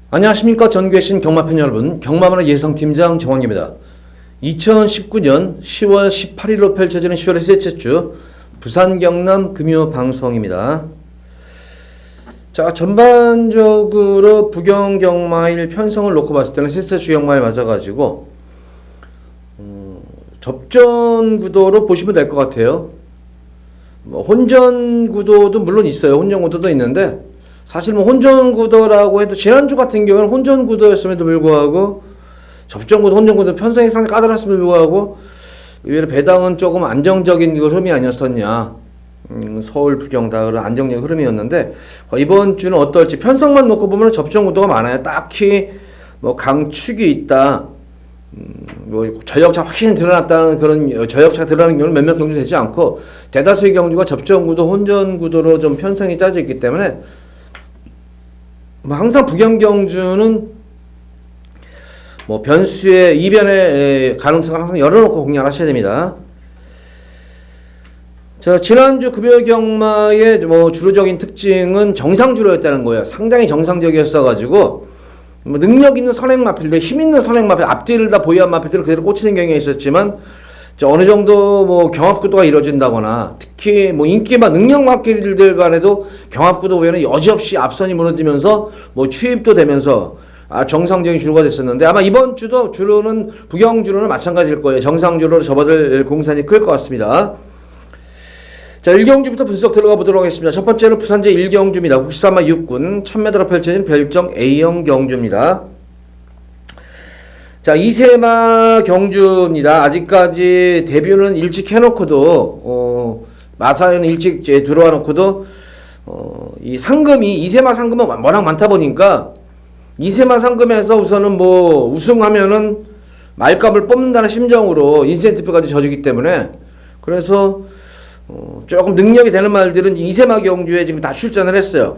안녕하십니까. 전국에 경마팬 여러분, 경마만화 예성팀장 정환기입니다. 2019년 10월 18일로 펼쳐지는 10월의 셋째 주 부산 경남 금요 방송입니다. 자, 전반적으로 부경 경마일 편성을 놓고 봤을 때는 셋째 주 경마에 맞아가지고 접전 구도로 보시면 될 것 같아요. 혼전 구도도 물론 있어요. 혼전 구도도 있는데 사실 혼전 구도라고 해도 지난주 같은 경우는 혼전 구도였음에도 불구하고 접전 구도, 혼전 구도 편성이 상당히 까다로웠음에도 불구하고 의외로 배당은 조금 안정적인 흐름이 아니었었냐. 서울 부경 다 그런 안정적인 흐름이었는데 이번 주는 어떨지 편성만 놓고 보면 접전 구도가 많아요. 딱히 강축이 있다. 전력차 확실히 드러났다는 그런 전력차가 드러나는 경우는 몇몇 경주 되지 않고 대다수의 경주가 접전 구도, 혼전 구도로 좀 편성이 짜져 있기 때문에 항상 부경 경주는 변수의 이변의 가능성을 항상 열어놓고 공략하셔야 됩니다. 자, 지난주 금요 경마의 주로적인 특징은 정상주로였다는 거예요. 상당히 정상적이었어가지고 능력 있는 선행 마필들, 힘 있는 선행 마필, 앞뒤를 다 보유한 마필들은 그대로 꽂히는 경향이 있었지만 어느 정도 경합구도가 이루어진다거나 특히 인기만 능력 마필들 간에도 경합구도 외에는 여지없이 앞선이 무너지면서 추입도 되면서 정상적인 주로가 됐었는데 아마 이번 주도 주로는 부경 주로는 마찬가지일 거예요. 정상주로로 접어들 공산이 클 것 같습니다. 자, 1경주부터 분석 들어가 보도록 하겠습니다. 첫 번째는 부산제 1경주입니다. 국시산마 6군 1000m로 펼쳐진 별정 A형 경주입니다. 자, 이세마 경주입니다. 아직까지 데뷔는 일찍 해놓고도 마사에는 일찍 들어와 놓고도 이 상금이 이세마 상금은 워낙 많다 보니까 이세마 상금에서 우선은 우승하면은 말값을 뽑는다는 심정으로 인센티브까지 져주기 때문에 그래서 조금 능력이 되는 말들은 이세마 경주에 지금 다 출전을 했어요.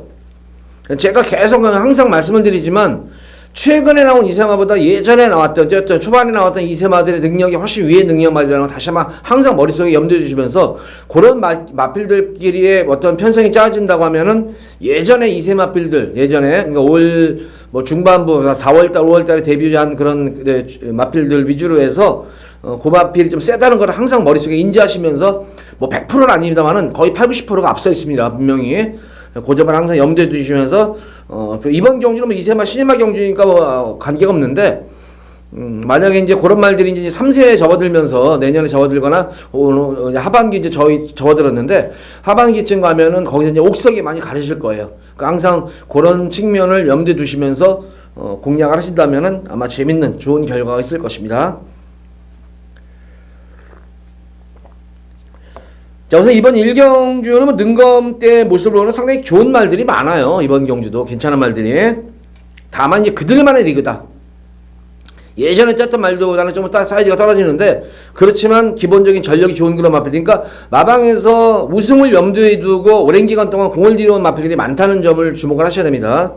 제가 계속 항상 말씀을 드리지만 최근에 나온 이세마보다 예전에 나왔던 초반에 나왔던 이세마들의 능력이 훨씬 위의 능력마들이라는 걸 다시 한번 항상 머릿속에 염두에 두시면서 그런 마필들끼리의 어떤 편성이 짜진다고 하면은 예전에 이세마필들 그러니까 올 중반부 4월달 5월달에 데뷔한 그런 마필들 위주로 해서 고마필이 좀 세다는 걸 항상 머릿속에 인지하시면서 100%는 아닙니다만은 거의 80-90%가 앞서 있습니다. 분명히 그 점을 항상 염두에 두시면서 이번 경주는 이세마 시네마 경주니까 관계가 없는데 만약에 이제 그런 말들이 이제 3세에 접어들면서 내년에 접어들거나 하반기 이제 접어들었는데 하반기쯤 가면은 거기서 이제 옥석이 많이 가르실 거예요. 그러니까 항상 그런 측면을 염두에 두시면서 공략을 하신다면은 아마 재밌는 좋은 결과가 있을 것입니다. 자, 우선 이번 1경주는 능검대 모습으로는 상당히 좋은 말들이 많아요. 이번 경주도 괜찮은 말들이. 다만 이제 그들만의 리그다. 예전에 짰던 말보다는 좀 사이즈가 떨어지는데 그렇지만 기본적인 전력이 좋은 그런 마필들. 그러니까 마방에서 우승을 염두에 두고 오랜 기간 동안 공을 들여온 마필들이 많다는 점을 주목을 하셔야 됩니다.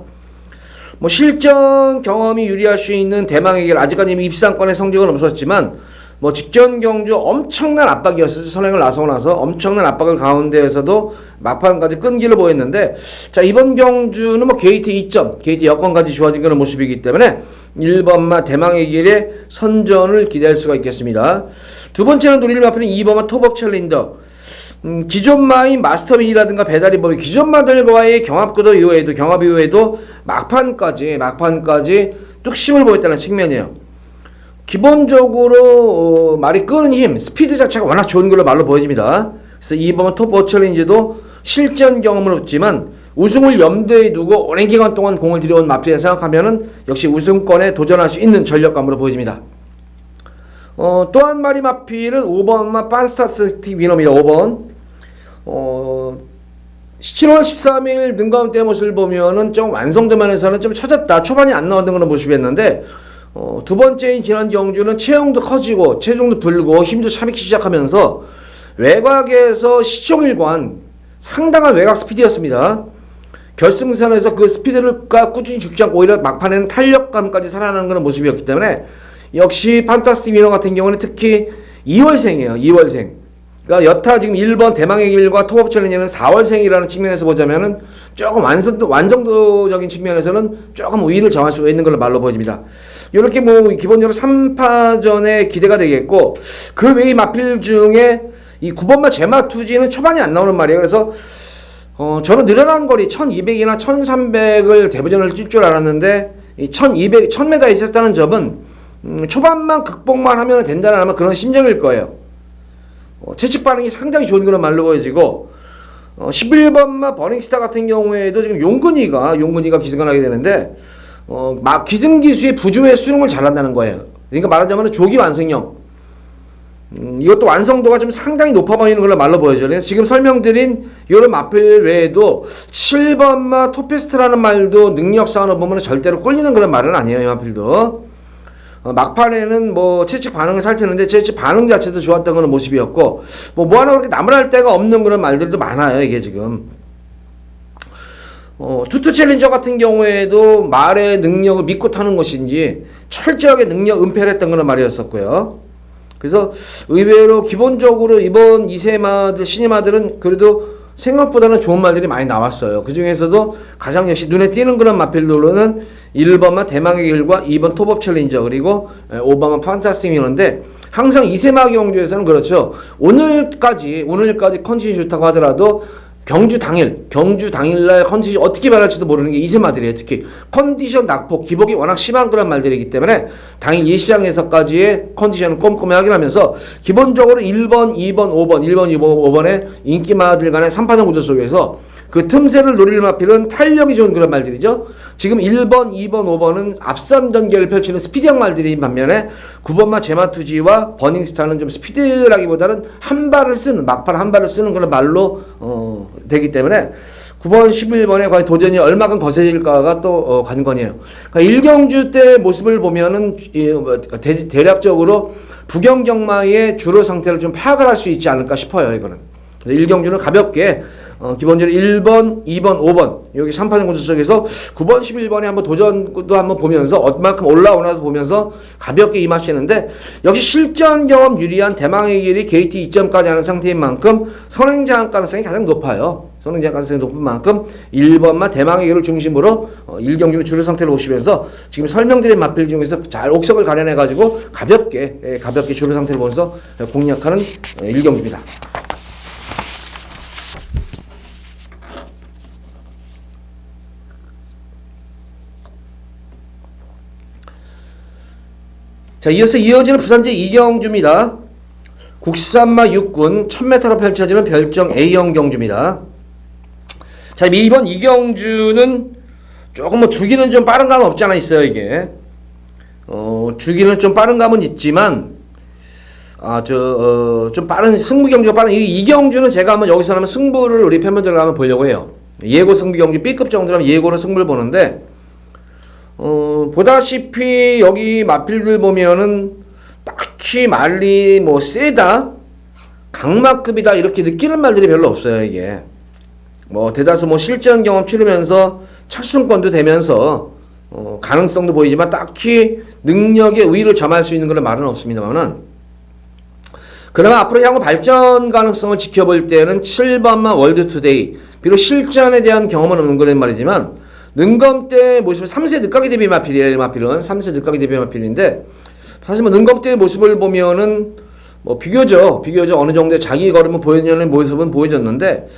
실전 경험이 유리할 수 있는 대망의 아직까지 입상권의 성적은 없었지만 직전 경주 엄청난 압박이었어요. 선행을 나서고 나서 엄청난 압박을 가운데에서도 막판까지 끈기를 보였는데 자, 이번 경주는 게이트 2점, 게이트 여건까지 좋아진 그런 모습이기 때문에 1번마 대망의 길에 선전을 기대할 수가 있겠습니다. 두 번째는 노릴 마필은 2번마 톱업 챌린저. 기존 마인 마스터민이라든가 배달이 기존 마들과의 경합 이후에도 막판까지 뚝심을 보였다는 측면이에요. 기본적으로 말이 끄는 힘, 스피드 자체가 워낙 좋은 걸로 말로 보여집니다. 그래서 이번 톱업 챌린지도 실전 경험은 없지만 우승을 염두에 두고 오랜 기간 동안 공을 들여온 마필이라 생각하면은 역시 우승권에 도전할 수 있는 전력감으로 보여집니다. 또 한 마리 마필은 5번마 판스타스틱 위너입니다. 5번. 7월 13일 능가운대 모습을 보면은 좀 완성도 면에서는 좀 처졌다. 초반이 안 나왔던 그런 모습이었는데 두 번째인 지난 경주는 체형도 커지고 체중도 불고 힘도 차미기 시작하면서 외곽에서 시종일관 상당한 외곽 스피드였습니다. 결승선에서 그 스피드를 꾸준히 죽지 않고 오히려 막판에는 탄력감까지 살아나는 그런 모습이었기 때문에 역시 판타스틱 위너 같은 경우는 특히 2월생이에요. 2월생. 그러니까 그러니까 여타 지금 1번 대망의 길과 톱업 챌린저는 4월생이라는 측면에서 보자면은 조금 완성도적인 측면에서는 조금 우위를 정할 수 있는 걸로 말로 보여집니다. 이렇게 뭐 기본적으로 3파전에 기대가 되겠고, 그 외의 마필 중에 이 9번마 제마투지는 초반에 안 나오는 말이에요. 그래서 저는 늘어난 거리 1200이나 1300을 대부전을 뛸 줄 알았는데, 이 1200, 1000m 있었다는 점은 초반만 극복만 하면 된다는 아마 그런 심정일 거예요. 채찍 반응이 상당히 좋은 그런 말로 보여지고, 11번마 버닝스타 같은 경우에도 지금 용근이가 기승을 하게 되는데, 기승기수의 부주의 수능을 잘한다는 거예요. 그러니까 말하자면 조기 완성형. 이것도 완성도가 좀 상당히 높아 보이는 걸로 말로 보여져요. 그래서 지금 설명드린 이런 마필 외에도 7번마 토페스트라는 말도 능력 싸움을 보면 절대로 꿀리는 그런 말은 아니에요. 이 마필도. 막판에는 뭐 채찍 반응을 살피는데 채찍 반응 자체도 좋았던 그런 모습이었고, 뭐 하나 그렇게 나무랄 데가 없는 그런 말들도 많아요. 이게 지금. 투투 챌린저 같은 경우에도 말의 능력을 믿고 타는 것인지 철저하게 능력 은폐를 했던 그런 말이었었고요. 그래서 의외로 기본적으로 이번 2세마들 신임마들은 그래도 생각보다는 좋은 말들이 많이 나왔어요. 그 중에서도 가장 역시 눈에 띄는 그런 마필들로는 1번만 대망의 길과 2번 톱업 챌린저, 그리고 5번만 판타스틱 미너인데, 항상 2세마 경주에서는 그렇죠. 오늘까지 컨디션이 좋다고 하더라도 경주 당일날 컨디션이 어떻게 변할지도 모르는 게 2세마들이에요. 특히 컨디션 낙폭, 기복이 워낙 심한 그런 말들이기 때문에 당일 예시장에서까지의 컨디션을 꼼꼼히 확인하면서 기본적으로 1번, 2번, 5번, 1번, 2번, 5번의 인기마들 간의 3파전 구조 속에서 그 틈새를 노릴 마필은 탄력이 좋은 그런 말들이죠. 지금 1번, 2번, 5번은 앞선 전개를 펼치는 스피디형 말들인 반면에 9번마 제마투지와 버닝스타는 좀 스피드라기보다는 막판 한 발을 쓰는 그런 말로 되기 때문에 9번, 11번에 과연 도전이 얼마큼 거세질까가 또 관건이에요. 그러니까 1경주 때 모습을 보면은 대략적으로 부경경마의 주로 상태를 좀 파악을 할 수 있지 않을까 싶어요. 이거는 1경주는 가볍게 기본적으로 1번, 2번, 5번 여기 3파전 구조 속에서 9번, 11번에 한번 도전도 한번 보면서 얼마큼 올라오나도 보면서 가볍게 임하시는데, 역시 실전 경험 유리한 대망의 길이 게이트 2점까지 하는 상태인 만큼 선행장 가능성이 가장 높아요. 선행장 가능성이 높은 만큼 1번만 대망의 길을 중심으로 1경주는 주류 상태를 보시면서 지금 설명드린 마필 중에서 잘 옥석을 가려내 가지고 가볍게 주류 상태를 보면서 공략하는 1경주입니다. 자, 이어지는 부산제 2경주입니다. 국산마 6군 1000m로 펼쳐지는 별정 A형 경주입니다. 자, 이번 2경주는 조금 뭐 주기는 좀 빠른 감은 없지 않아 있어요, 이게. 주기는 좀 빠른 감은 있지만, 좀 빠른, 승부 경주가 빠른, 이 2경주는 제가 한번 여기서 하면 승부를 우리 팬분들과 한번 보려고 해요. 예고 승부 경주 B급 정도라면 예고는 승부를 보는데, 보다시피 여기 마필들 보면은 딱히 말이 뭐 세다, 강마급이다 이렇게 느끼는 말들이 별로 없어요. 이게 뭐 대다수 뭐 실전 경험 치르면서 착순권도 되면서 가능성도 보이지만 딱히 능력의 우위를 점할 수 있는 그런 말은 없습니다만은, 그나마 앞으로 향후 발전 가능성을 지켜볼 때는 7번만 월드투데이, 비록 실전에 대한 경험은 없는 그런 말이지만 능검 때 모습은 3세 늦가기 대비 마필이에요. 마필은 3세 늦가기 대비 마필인데, 사실 뭐 능검 때의 모습을 보면은 뭐 비교적 어느 정도의 자기 걸음을 보여주는 모습은 보여졌는데,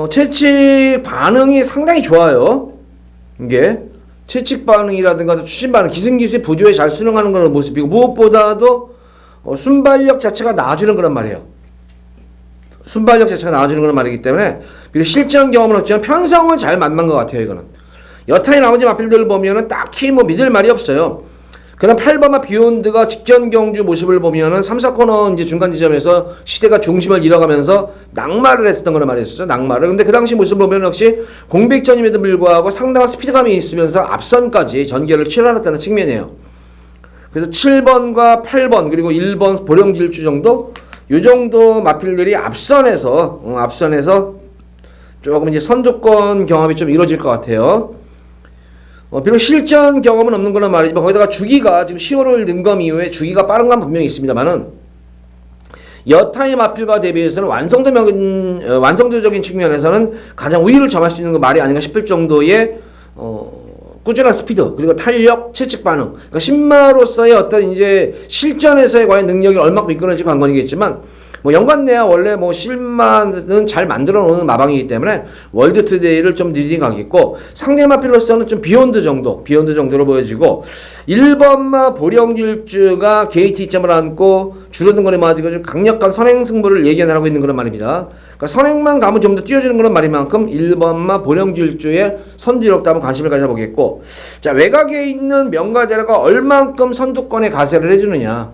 채찍 반응이 상당히 좋아요. 이게 채찍 반응이라든가 추진 반응, 기승기수의 부조에 잘 수능하는 그런 모습이고, 무엇보다도 순발력 자체가 나아지는 그런 말이에요. 순발력 자체가 나아지는 그런 말이기 때문에 비록 실전 경험은 없지만 편성을 잘 만난 것 같아요. 이거는 여타의 나머지 마필들을 보면은 딱히 뭐 믿을 말이 없어요. 그럼 8번마 비욘드가 직전 경주 모습을 보면은 3, 4코너 이제 중간 지점에서 시대가 중심을 잃어가면서 낙마를 했었던 그런 말이 있었죠. 낙마를. 근데 그 당시 모습을 보면 역시 공백전임에도 불구하고 상당한 스피드감이 있으면서 앞선까지 전개를 치러놨다는 측면이에요. 그래서 7번과 8번 그리고 1번 보령질주 정도, 요 정도 마필들이 앞선에서 조금 이제 선두권 경험이 좀 이루어질 것 같아요. 비록 실전 경험은 없는 거란 말이지만, 거기다가 주기가 지금 10월 5일 능검 이후에 주기가 빠른 건 분명히 있습니다만은, 여타의 마필과 대비해서는 완성도적인 측면에서는 가장 우위를 점할 수 있는 건 말이 아닌가 싶을 정도의 꾸준한 스피드, 그리고 탄력, 채찍 반응. 그러니까 신마로서의 어떤 이제 실전에서의 과연 능력이 얼마큼 이끌어질지 관건이겠지만, 뭐 연관내야 원래 뭐 실마는 잘 만들어 놓는 마방이기 때문에 월드 투데이를 좀 리딩 하겠고, 상대 마필로서는 좀 비욘드 정도로 보여지고, 1번마 보령길주가 게이트 2점을 안고 줄어든 거리 맞이고 좀 강력한 선행 승부를 예견하고 있는 그런 말입니다. 그러니까 선행만 가면 좀 더 뛰어지는 그런 말인 만큼 1번마 보령길주의 선두력도 한번 관심을 가져보겠고, 자, 외곽에 있는 명가대로가 얼만큼 선두권에 가세를 해주느냐,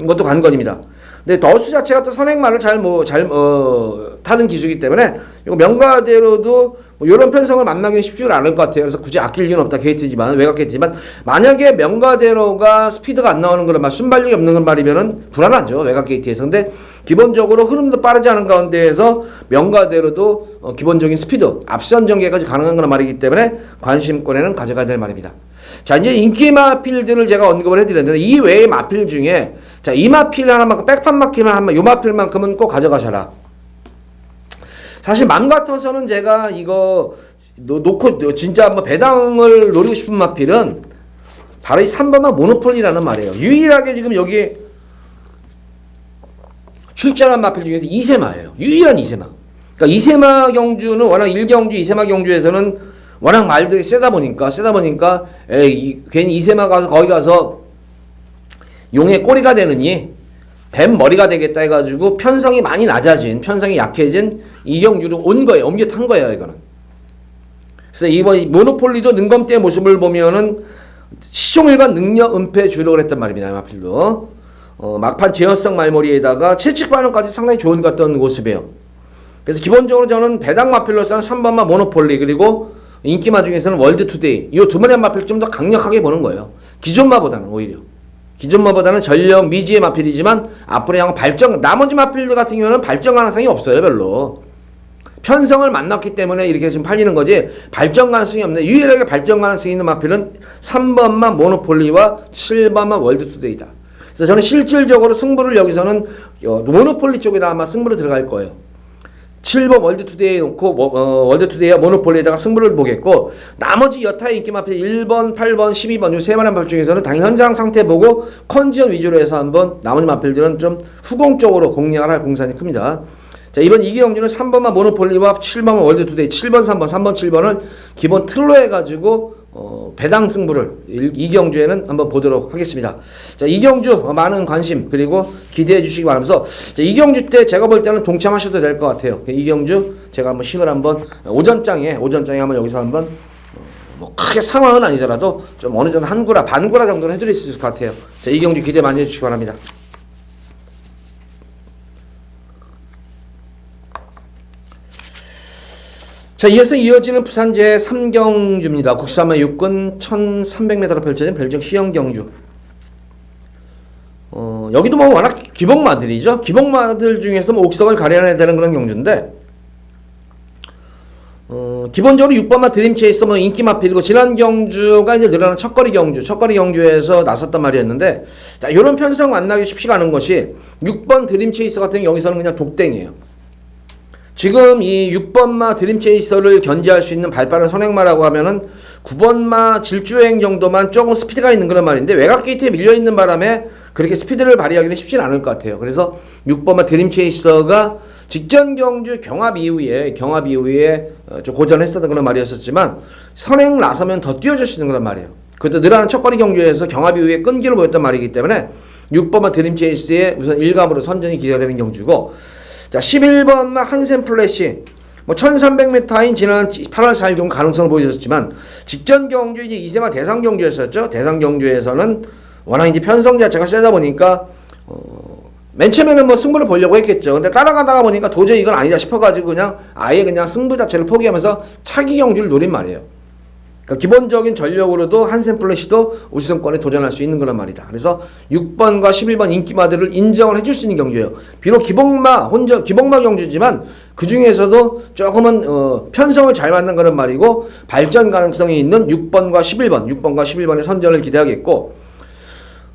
이것도 관건입니다. 근데 더수 자체가 또 선행만을 타는 기수이기 때문에 이거 명가대로도 뭐 이런 편성을 만나기는 쉽지가 않을 것 같아요. 그래서 굳이 아낄 이유는 없다. 게이트지만, 외곽 게이트지만, 만약에 명가대로가 스피드가 안 나오는 그런 순발력이 없는 건 말이면은 불안하죠. 외곽 게이트에서. 근데 기본적으로 흐름도 빠르지 않은 가운데에서 명가대로도 기본적인 스피드, 앞선 전개까지 가능한 그런 말이기 때문에 관심권에는 가져가야 될 말입니다. 자, 이제 인기 마필들을 제가 언급을 해드렸는데, 이 외의 마필 중에, 자, 이 마필 하나만큼, 백판 마필만 한번, 요 마필만큼은 꼭 가져가셔라. 사실 맘 같아서는 제가 이거 놓고 진짜 한번 배당을 노리고 싶은 마필은 바로 이 3번마 모노폴리라는 말이에요. 유일하게 지금 여기 출전한 마필 중에서 이세마예요. 유일한 이세마. 그러니까 이세마 경주는 워낙 1경주, 이세마 경주에서는 워낙 말들이 세다 보니까 괜히 이세마 가서 거기 가서 용의 꼬리가 되느니 뱀 머리가 되겠다 해가지고 편성이 많이 낮아진, 편성이 약해진 이경주로 온 거예요. 옮겨 탄 거예요, 이거는. 그래서 이번 모노폴리도 능검대의 모습을 보면은 시종일관 능력 은폐 주력을 했단 말입니다. 마필도. 막판 제어성 말머리에다가 채찍 반응까지 상당히 좋은 것 같던 모습이에요. 그래서 기본적으로 저는 배당 마필로서는 3번마 모노폴리, 그리고 인기마 중에서는 월드 투데이, 이 두 마리 마필 좀 더 강력하게 보는 거예요. 기존마보다는 오히려. 기존마보다는 전력 미지의 마필이지만 앞으로 향한 발전, 나머지 마필들 같은 경우는 발전 가능성이 없어요, 별로. 편성을 만났기 때문에 이렇게 지금 팔리는 거지, 발전 가능성이 없네. 유일하게 발전 가능성이 있는 마필은 3번마 모노폴리와 7번마 월드 투데이다. 그래서 저는 실질적으로 승부를 여기서는 모노폴리 쪽에다 아마 승부를 들어갈 거예요. 7번 월드투데이 놓고 월드투데이와 모노폴리에다가 승부를 보겠고, 나머지 여타의 인기 마필 1번, 8번, 12번 이 세 마리 마필 중에서는 당연히 현장 상태 보고 컨디션 위주로 해서 한번 나머지 마필들은 좀 후공적으로 공략을 할 공산이 큽니다. 자, 이번 이기경주는 3번만 모노폴리와 7번만 월드투데이, 7번, 3번, 3번, 7번을 기본 틀로 해가지고 배당 승부를 이경주에는 한번 보도록 하겠습니다. 자, 이경주 많은 관심 그리고 기대해 주시기 바라면서, 자, 이경주 때 제가 볼 때는 동참하셔도 될 것 같아요. 이경주 제가 한번 신을 한번 오전장에 한번 여기서 한번 뭐 크게 상황은 아니더라도 좀 어느 정도 한구라 반구라 정도는 해드릴 수 있을 것 같아요. 자, 이경주 기대 많이 해주시기 바랍니다. 자, 이어서 이어지는 부산 제3경주입니다. 국산마 육군 1300m로 펼쳐진 별정 시형경주. 여기도 뭐 워낙 기복마들이죠. 기복마들 중에서 뭐 옥석을 가려내야 되는 그런 경주인데, 기본적으로 6번마 드림체이서 뭐 인기마필이고, 지난 경주가 이제 늘어난 첫거리 경주에서 나섰단 말이었는데, 자, 이런 편성 만나기 쉽지가 않은 것이 6번 드림체이서 같은 경우 여기서는 그냥 독땡이에요. 지금 이 6번마 드림체이서를 견제할 수 있는 발빠른 선행마라고 하면은 9번마 질주행 정도만 조금 스피드가 있는 그런 말인데, 외곽 게이트에 밀려있는 바람에 그렇게 스피드를 발휘하기는 쉽지는 않을 것 같아요. 그래서 6번마 드림체이서가 직전 경주 경합 이후에 좀 고전했었던 그런 말이었었지만, 선행 나서면 더 뛰어줄 수 있는 그런 말이에요. 그것도 늘어난 첫거리 경주에서 경합 이후에 끈기를 보였던 말이기 때문에 6번마 드림체이스의 우선 일감으로 선전이 기대가 되는 경주고, 자, 11번마 한샘 플래시, 뭐 1300m인 지난 8월 4일 정도 가능성을 보여줬지만, 직전 경주 이제 이세마 대상 경주였었죠. 대상 경주에서는 워낙 이제 편성 자체가 세다 보니까 맨 처음에는 뭐 승부를 보려고 했겠죠. 근데 따라가다가 보니까 도저히 이건 아니다 싶어가지고 그냥 아예 그냥 승부 자체를 포기하면서 차기 경주를 노린 말이에요. 그러니까 기본적인 전력으로도 한샘 플래시도 우승권에 도전할 수 있는 그런 말이다. 그래서 6번과 11번 인기마들을 인정을 해줄 수 있는 경주예요. 비록 기복마 경주지만 그 중에서도 조금은 편성을 잘 만난 그런 말이고, 발전 가능성이 있는 6번과 11번의 선전을 기대하겠고,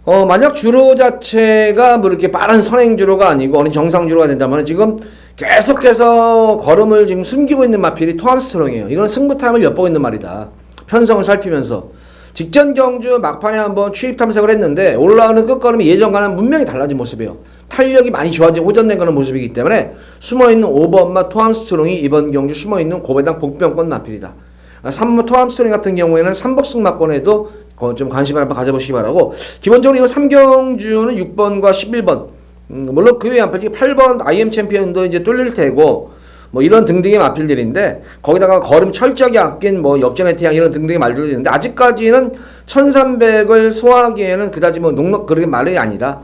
만약 주로 자체가 뭐 이렇게 빠른 선행주로가 아니고 어느 정상주로가 된다면 지금 계속해서 걸음을 지금 숨기고 있는 마필이 토암스트롱이에요. 이건 승부 타임을 엿보고 있는 말이다. 편성을 살피면서. 직전 경주 막판에 한번 추입 탐색을 했는데 올라오는 끝걸음이 예전과는 분명히 달라진 모습이에요. 탄력이 많이 좋아진 호전된 그런 모습이기 때문에 숨어있는 5번마 토암스트롱이 이번 경주 숨어있는 고배당 복병권 마필이다. 3번 토암스트롱 같은 경우에는 3복승 막권에도 좀 관심을 한번 가져보시기 바라고, 기본적으로 이번 3경주는 6번과 11번, 물론 그 외에 한 8번 IM 챔피언도 이제 뚫릴 테고, 뭐 이런 등등의 마필들인데, 거기다가 걸음 철저하게 아낀 뭐 역전의 태양 이런 등등의 말들도 있는데, 아직까지는 1300을 소화하기에는 그다지 뭐 그렇게 말이 아니다.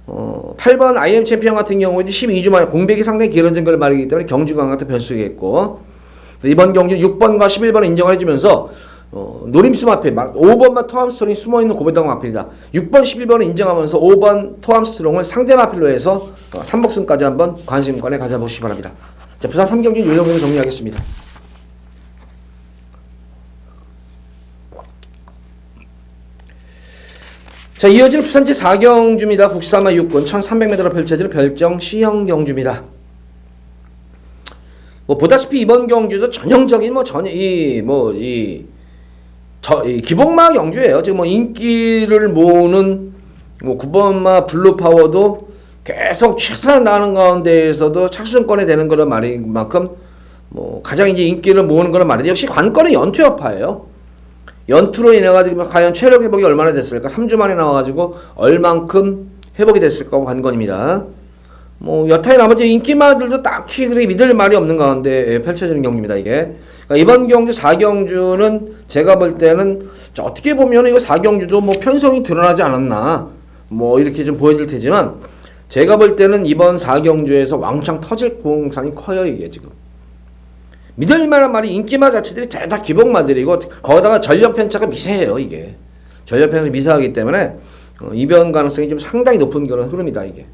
8번 IM 챔피언 같은 경우에는 12주 만에 공백이 상당히 길어진 걸 말이기 때문에 경주강 같은 변수겠고, 이번 경주 6번과 11번을 인정을 해주면서 노림수 마필 5번만 토암스트롱이 숨어있는 고배당 마필이다. 6번 11번을 인정하면서 5번 토암스트롱을 상대 마필로 해서 3복승까지 한번 관심권에 가져보시기 바랍니다. 자, 부산 3경주 요정도로 정리하겠습니다. 자, 이어지는 부산지 4경주입니다. 국사마 6군 1300m로 펼쳐지는 별정 C형 경주입니다. 뭐 보다시피 이번 경주도 전형적인 기복마 경주예요. 지금 뭐 인기를 모으는 뭐 9번마 블루파워도 계속 최선을 다하는 가운데에서도 착순권에 되는 그런 말인 만큼 뭐 가장 이제 인기를 모으는 그런 말인데, 역시 관건은 연투 여파예요. 연투로 인해 가지고 과연 체력 회복이 얼마나 됐을까? 3주 만에 나와가지고 얼만큼 회복이 됐을까 관건입니다. 뭐 여타의 나머지 인기마들도 딱히 그렇게 믿을 말이 없는 가운데 펼쳐지는 경기입니다, 이게. 그러니까 이번 경주 4경주는 제가 볼 때는 어떻게 보면 이거 4경주도 뭐 편성이 드러나지 않았나 뭐 이렇게 좀 보여질 테지만, 제가 볼 때는 이번 4경주에서 왕창 터질 공산이 커요, 이게 지금. 믿을 만한 말이 인기마 자체들이 다 기복마들이고, 거기다가 전력 편차가 미세해요, 이게. 전력 편차가 미세하기 때문에 이변 가능성이 좀 상당히 높은 그런 흐름이다, 이게.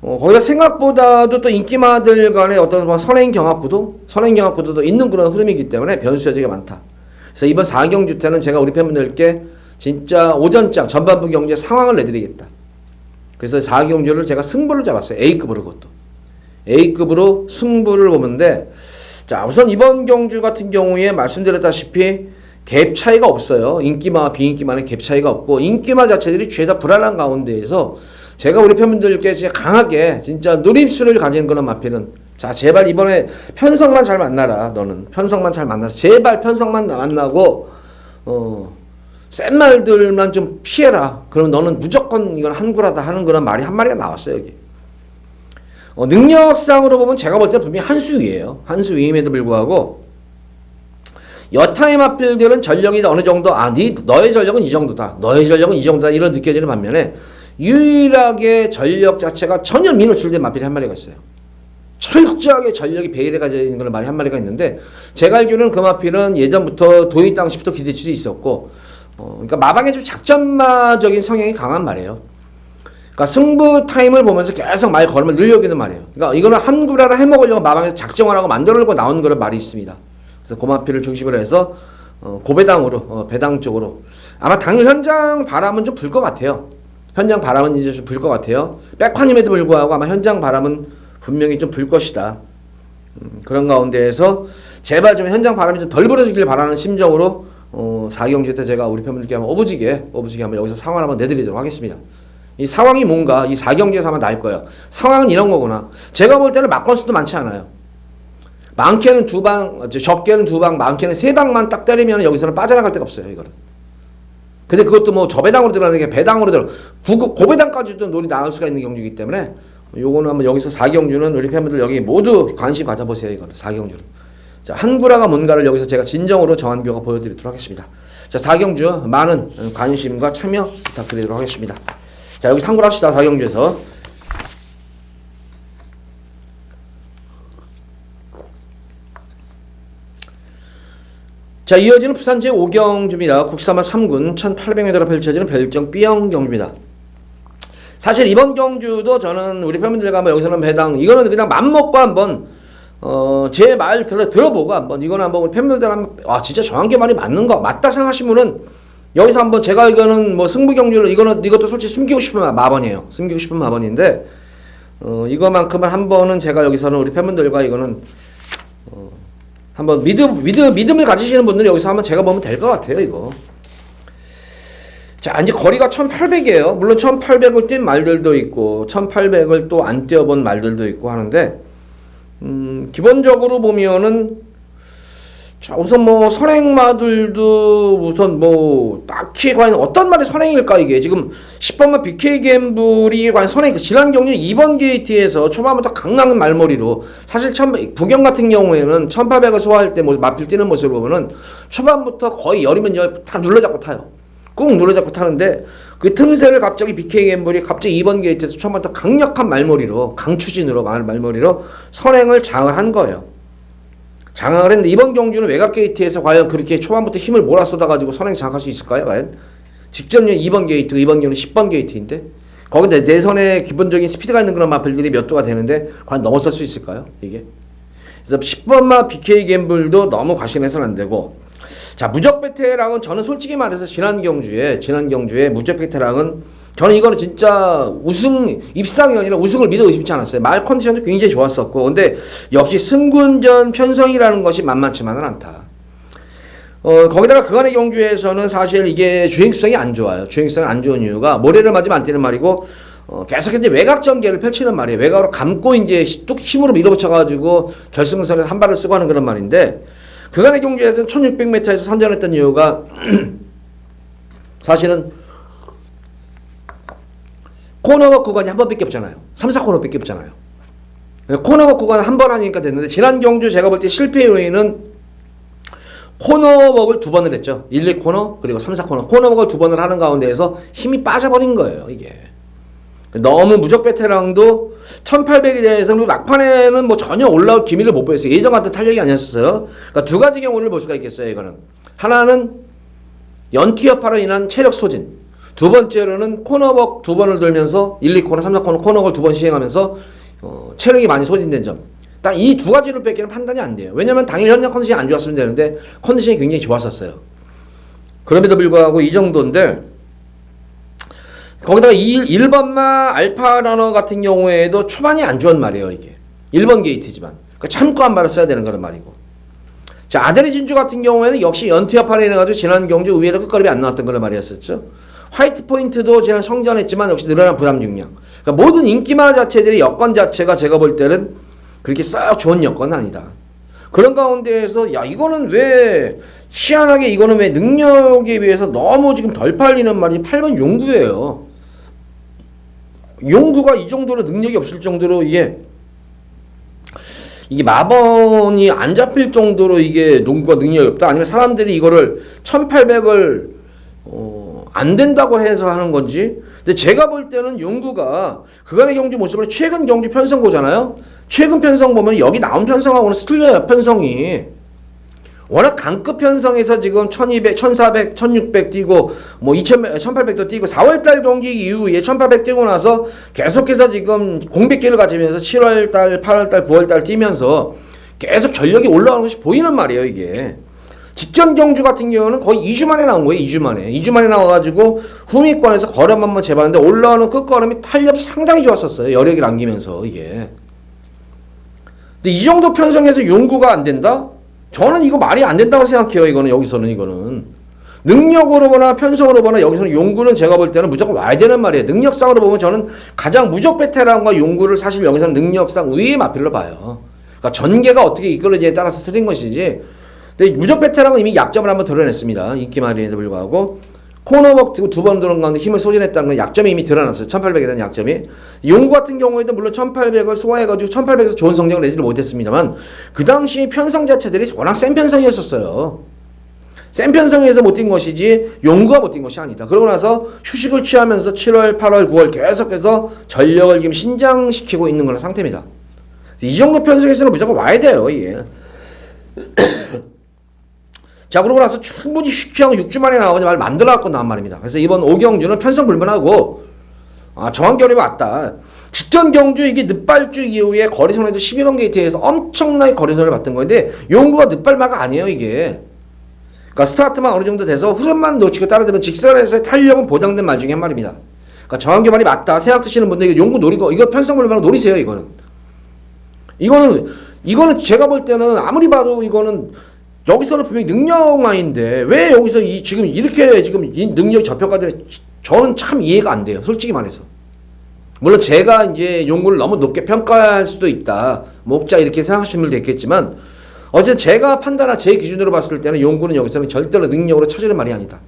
거기다 생각보다도 또 인기마들 간의 어떤 선행 경합구도도 있는 그런 흐름이기 때문에 변수 여지가 많다. 그래서 이번 4경주 때는 제가 우리 팬분들께 진짜 오전장 전반부 경주의 상황을 내드리겠다. 그래서 4경주를 제가 승부를 잡았어요. A급으로, 그것도. A급으로 승부를 보는데, 자, 우선 이번 경주 같은 경우에 말씀드렸다시피 갭 차이가 없어요. 인기마와 비인기마는 갭 차이가 없고, 인기마 자체들이 죄다 불안한 가운데에서 제가 우리 팬분들께 진짜 강하게 진짜 누림수를 가진 그런 마필은, 자, 제발 이번에 편성만 잘 만나라. 너는 편성만 잘 만나라. 제발 편성만 만나고 센 말들만 좀 피해라. 그럼 너는 무조건 이건 한구라다 하는 그런 말이 한 마리가 나왔어요, 여기. 능력상으로 보면 제가 볼 때 분명히 한 수 위에요. 한 수 위임에도 불구하고 여타의 마필들은 전력이 어느 정도, 너의 전력은 이 정도다. 너의 전력은 이 정도다. 이런 느껴지는 반면에 유일하게 전력 자체가 전혀 미노출된 마필이 한 마리가 있어요. 철저하게 전력이 배일해 가져 있는 그런 말이 한 마리가 있는데, 제가 알기로는 그 마필은 예전부터 도입 당시부터 기대치도 있었고, 그러니까 마방의 좀 작전마적인 성향이 강한 말이에요. 그러니까 승부 타임을 보면서 계속 말 걸으면 늘려오기는 말이에요. 그러니까 이거는 한구라를 해먹으려고 마방에서 작정을 하고 만들어내고 나오는 그런 말이 있습니다. 그래서 고마필을 중심으로 해서 고배당으로 배당 쪽으로 아마 당일 현장 바람은 좀 불 것 같아요. 현장 바람은 이제 좀 불 것 같아요. 백판임에도 불구하고 아마 현장 바람은 분명히 좀 불 것이다. 그런 가운데에서 제발 좀 현장 바람이 좀 덜 불어주길 바라는 심정으로 4경주 때 제가 우리 팬분들께 한번 오부지게 한번 여기서 상황을 한번 내드리도록 하겠습니다. 이 상황이 뭔가 이 4경주에서 아마 나을 거예요. 상황은 이런 거구나. 제가 볼 때는 막건수도 많지 않아요. 많게는 2방, 적게는 2방, 많게는 3방만 딱 때리면 여기서는 빠져나갈 데가 없어요, 이거는. 근데 그것도 뭐 저배당으로 들어가는 게 배당으로 고배당까지도 놀이 나올 수가 있는 경주이기 때문에, 요거는 한번 여기서 4경주는 우리 팬분들 여기 모두 관심 가져보세요, 이거는 4경주를. 자, 한구라가 뭔가를 여기서 제가 진정으로 정한비가 보여드리도록 하겠습니다. 자, 4경주 많은 관심과 참여 부탁드리도록 하겠습니다. 자, 여기 상구를 합시다, 4경주에서. 자, 이어지는 부산 제5경주입니다. 국사마 3군 1800m로 펼쳐지는 별정 B형 경주입니다. 사실 이번 경주도 저는 우리 팬분들과 한번 여기서는 배당, 이거는 그냥 맘먹고 한번 제 말 들어보고 한번, 이거는 한번 우리 팬분들 한번 진짜 정한게 말이 맞다 생각하신 분은 여기서 한번 제가 이거는 뭐 승부 경주를 이것도 솔직히 숨기고 싶은 마번이에요. 숨기고 싶은 마번인데 이거만큼은 한번은 제가 여기서는 우리 팬분들과 이거는 한번 믿음을 가지시는 분들은 여기서 한번 제가 보면 될 것 같아요, 이거. 자, 이제 거리가 1800이에요. 물론 1800을 뛴 말들도 있고 1800을 또 안 뛰어본 말들도 있고 하는데 기본적으로 보면은 자, 우선 뭐 선행마들도 우선 뭐 딱히 과연 어떤 말이 선행일까 이게 지금 10번마 BK 갬블이 과연 선행 지난 경기 2번 게이트에서 초반부터 강한 말머리로 사실 부경 같은 경우에는 1800을 소화할 때 뭐 마필 뛰는 모습을 보면은 초반부터 거의 열이면 다 눌러잡고 타요. 꾹 눌러잡고 타는데 그 틈새를 갑자기 BK 갬블이 갑자기 2번 게이트에서 초반부터 강력한 말머리로 강추진으로 말머리로 선행을 장을 한 거예요. 장악을 했는데 이번 경주는 외곽 게이트에서 과연 그렇게 초반부터 힘을 몰아쏟아가지고 선행 장악할 수 있을까요? 과연? 직전년 2번 게이트, 이번 경우는 10번 게이트인데 거기다 내선에 기본적인 스피드가 있는 그런 마필들이 몇 도가 되는데 과연 넘어설 수 있을까요? 이게? 그래서 10번마 BK 갬블도 너무 과신해서는 안 되고 자 무적 베테랑은 저는 솔직히 말해서 지난 경주에 무적 베테랑은 저는 이거는 진짜 입상이 아니라 우승을 믿어 의심치 않았어요. 말 컨디션도 굉장히 좋았었고. 근데 역시 승군전 편성이라는 것이 만만치만은 않다. 거기다가 그간의 경주에서는 사실 이게 주행성이 안 좋아요. 주행성이 안 좋은 이유가 모래를 맞으면 안 뛰는 말이고, 계속 이제 외곽 전개를 펼치는 말이에요. 외곽으로 감고 이제 뚝 힘으로 밀어붙여가지고 결승선에서 한 발을 쓰고 하는 그런 말인데, 그간의 경주에서는 1600m에서 선전했던 이유가 사실은 코너워 구간이 한 번밖에 없잖아요. 3, 4코너밖에 없잖아요. 코너워 구간 한 번 하니까 됐는데 지난 경주 제가 볼 때 실패 요인은 코너웍을 2번을 했죠. 1, 2코너 그리고 3, 4코너 코너웍을 2번을 하는 가운데에서 힘이 빠져버린 거예요. 이게 너무 무적 베테랑도 1800에 대해서 막판에는 뭐 전혀 올라올 기미를 못 보였어요. 예전 같은 탄력이 아니었어요. 그러니까 두 가지 경우를 볼 수가 있겠어요. 이거는 하나는 연투여파로 인한 체력 소진, 두 번째로는 코너웍 2번을 돌면서 1, 2코너, 3, 4코너 코너웍을 2번 시행하면서 체력이 많이 소진된 점. 딱 이 두 가지로 뺏기는 판단이 안 돼요. 왜냐면 당일 현장 컨디션이 안 좋았으면 되는데 컨디션이 굉장히 좋았었어요. 그럼에도 불구하고 이 정도인데 거기다가 1번마 알파러너 같은 경우에도 초반이 안 좋은 말이에요. 이게 1번 게이트지만 그러니까 참고 한 발을 써야 되는 그런 말이고. 자 아데리 진주 같은 경우에는 역시 연투여파로 인해가지고 지난 경주 의외로 끝걸음이 안 나왔던 그런 말이었었죠. 화이트 포인트도 지난 성전했지만 역시 늘어난 부담 중량. 그러니까 모든 인기마 자체들이 여건 자체가 제가 볼 때는 그렇게 썩 좋은 여건은 아니다. 그런 가운데에서 야 이거는 왜 희한하게 이거는 왜 능력에 비해서 너무 지금 덜 팔리는 말이 8번 용구예요. 용구가 이 정도로 능력이 없을 정도로 이게 마번이 안 잡힐 정도로 이게 농구가 능력이 없다. 아니면 사람들이 이거를 1800을 안 된다고 해서 하는 건지. 근데 제가 볼 때는 용구가 그간의 경주 모습을 최근 경주 편성 보잖아요. 최근 편성 보면 여기 나온 편성하고는 틀려요. 편성이 워낙 강급 편성에서 지금 1200, 1400, 1600 뛰고 뭐 1800도 뛰고 4월달 경기 이후에 1800 뛰고 나서 계속해서 지금 공백기를 가지면서 7월달, 8월달, 9월달 뛰면서 계속 전력이 올라가는 것이 보이는 말이에요. 이게 직전 경주 같은 경우는 거의 2주 만에 나온 거예요. 2주 만에 나와가지고 후미권에서 걸음 한번 재봤는데 올라오는 끝걸음이 탄력이 상당히 좋았었어요. 여력이 남기면서 이게. 근데 이 정도 편성에서 용구가 안 된다? 저는 이거 말이 안 된다고 생각해요. 이거는 능력으로 보나 편성으로 보나 여기서는 용구는 제가 볼 때는 무조건 와야 되는 말이에요. 능력상으로 보면 저는 가장 무적 베테랑과 용구를 사실 여기서는 능력상 우위의 마필로 봐요. 그러니까 전개가 어떻게 이끌어지냐에 따라서 틀린 것이지. 근데 무적 베테랑은 이미 약점을 한번 드러냈습니다. 인기말에도 불구하고 코너웍 2번 도는 가운데 힘을 소진했다는 건 약점이 이미 드러났어요. 1800에 대한 약점이. 용구 같은 경우에도 물론 1800을 소화해가지고 1800에서 좋은 성적을 내지는 못했습니다만 그 당시 편성 자체들이 워낙 센 편성이었었어요. 센 편성에서 못 뛴 것이지 용구가 못 뛴 것이 아니다. 그러고 나서 휴식을 취하면서 7월, 8월, 9월 계속해서 전력을 지금 신장시키고 있는 그런 상태입니다. 이 정도 편성에서는 무조건 와야 돼요. 이게. 자 그러고 나서 충분히 휴식하고 6주 만에 나오고 말 만들어갖고 나온 말입니다. 그래서 이번 5경주는 편성 불문하고 정한결이 왔다. 직전 경주 이게 늦발주 이후에 거리선에도 12번 게이트에서 엄청나게 거리선을 봤던 건데 용구가 늦발마가 아니에요. 이게 그러니까 스타트만 어느 정도 돼서 흐름만 놓치고 따라들면 직선에서의 탄력은 보장된 말 중에 한 말입니다. 그러니까 정한규 말이 맞다 생각하시는 분들 이거 용구 노리고 이거 편성물만 노리세요. 이거는 제가 볼 때는 아무리 봐도 이거는 여기서는 분명히 능력만인데 왜 여기서 지금 이렇게 지금 이 능력이 저평가되는 저는 참 이해가 안 돼요. 솔직히 말해서. 물론 제가 이제 용구를 너무 높게 평가할 수도 있다. 목자 이렇게 생각하시는 분도 있겠지만 어쨌든 제가 판단한 제 기준으로 봤을 때는 용구는 여기서는 절대로 능력으로 쳐주는 말이 아니다.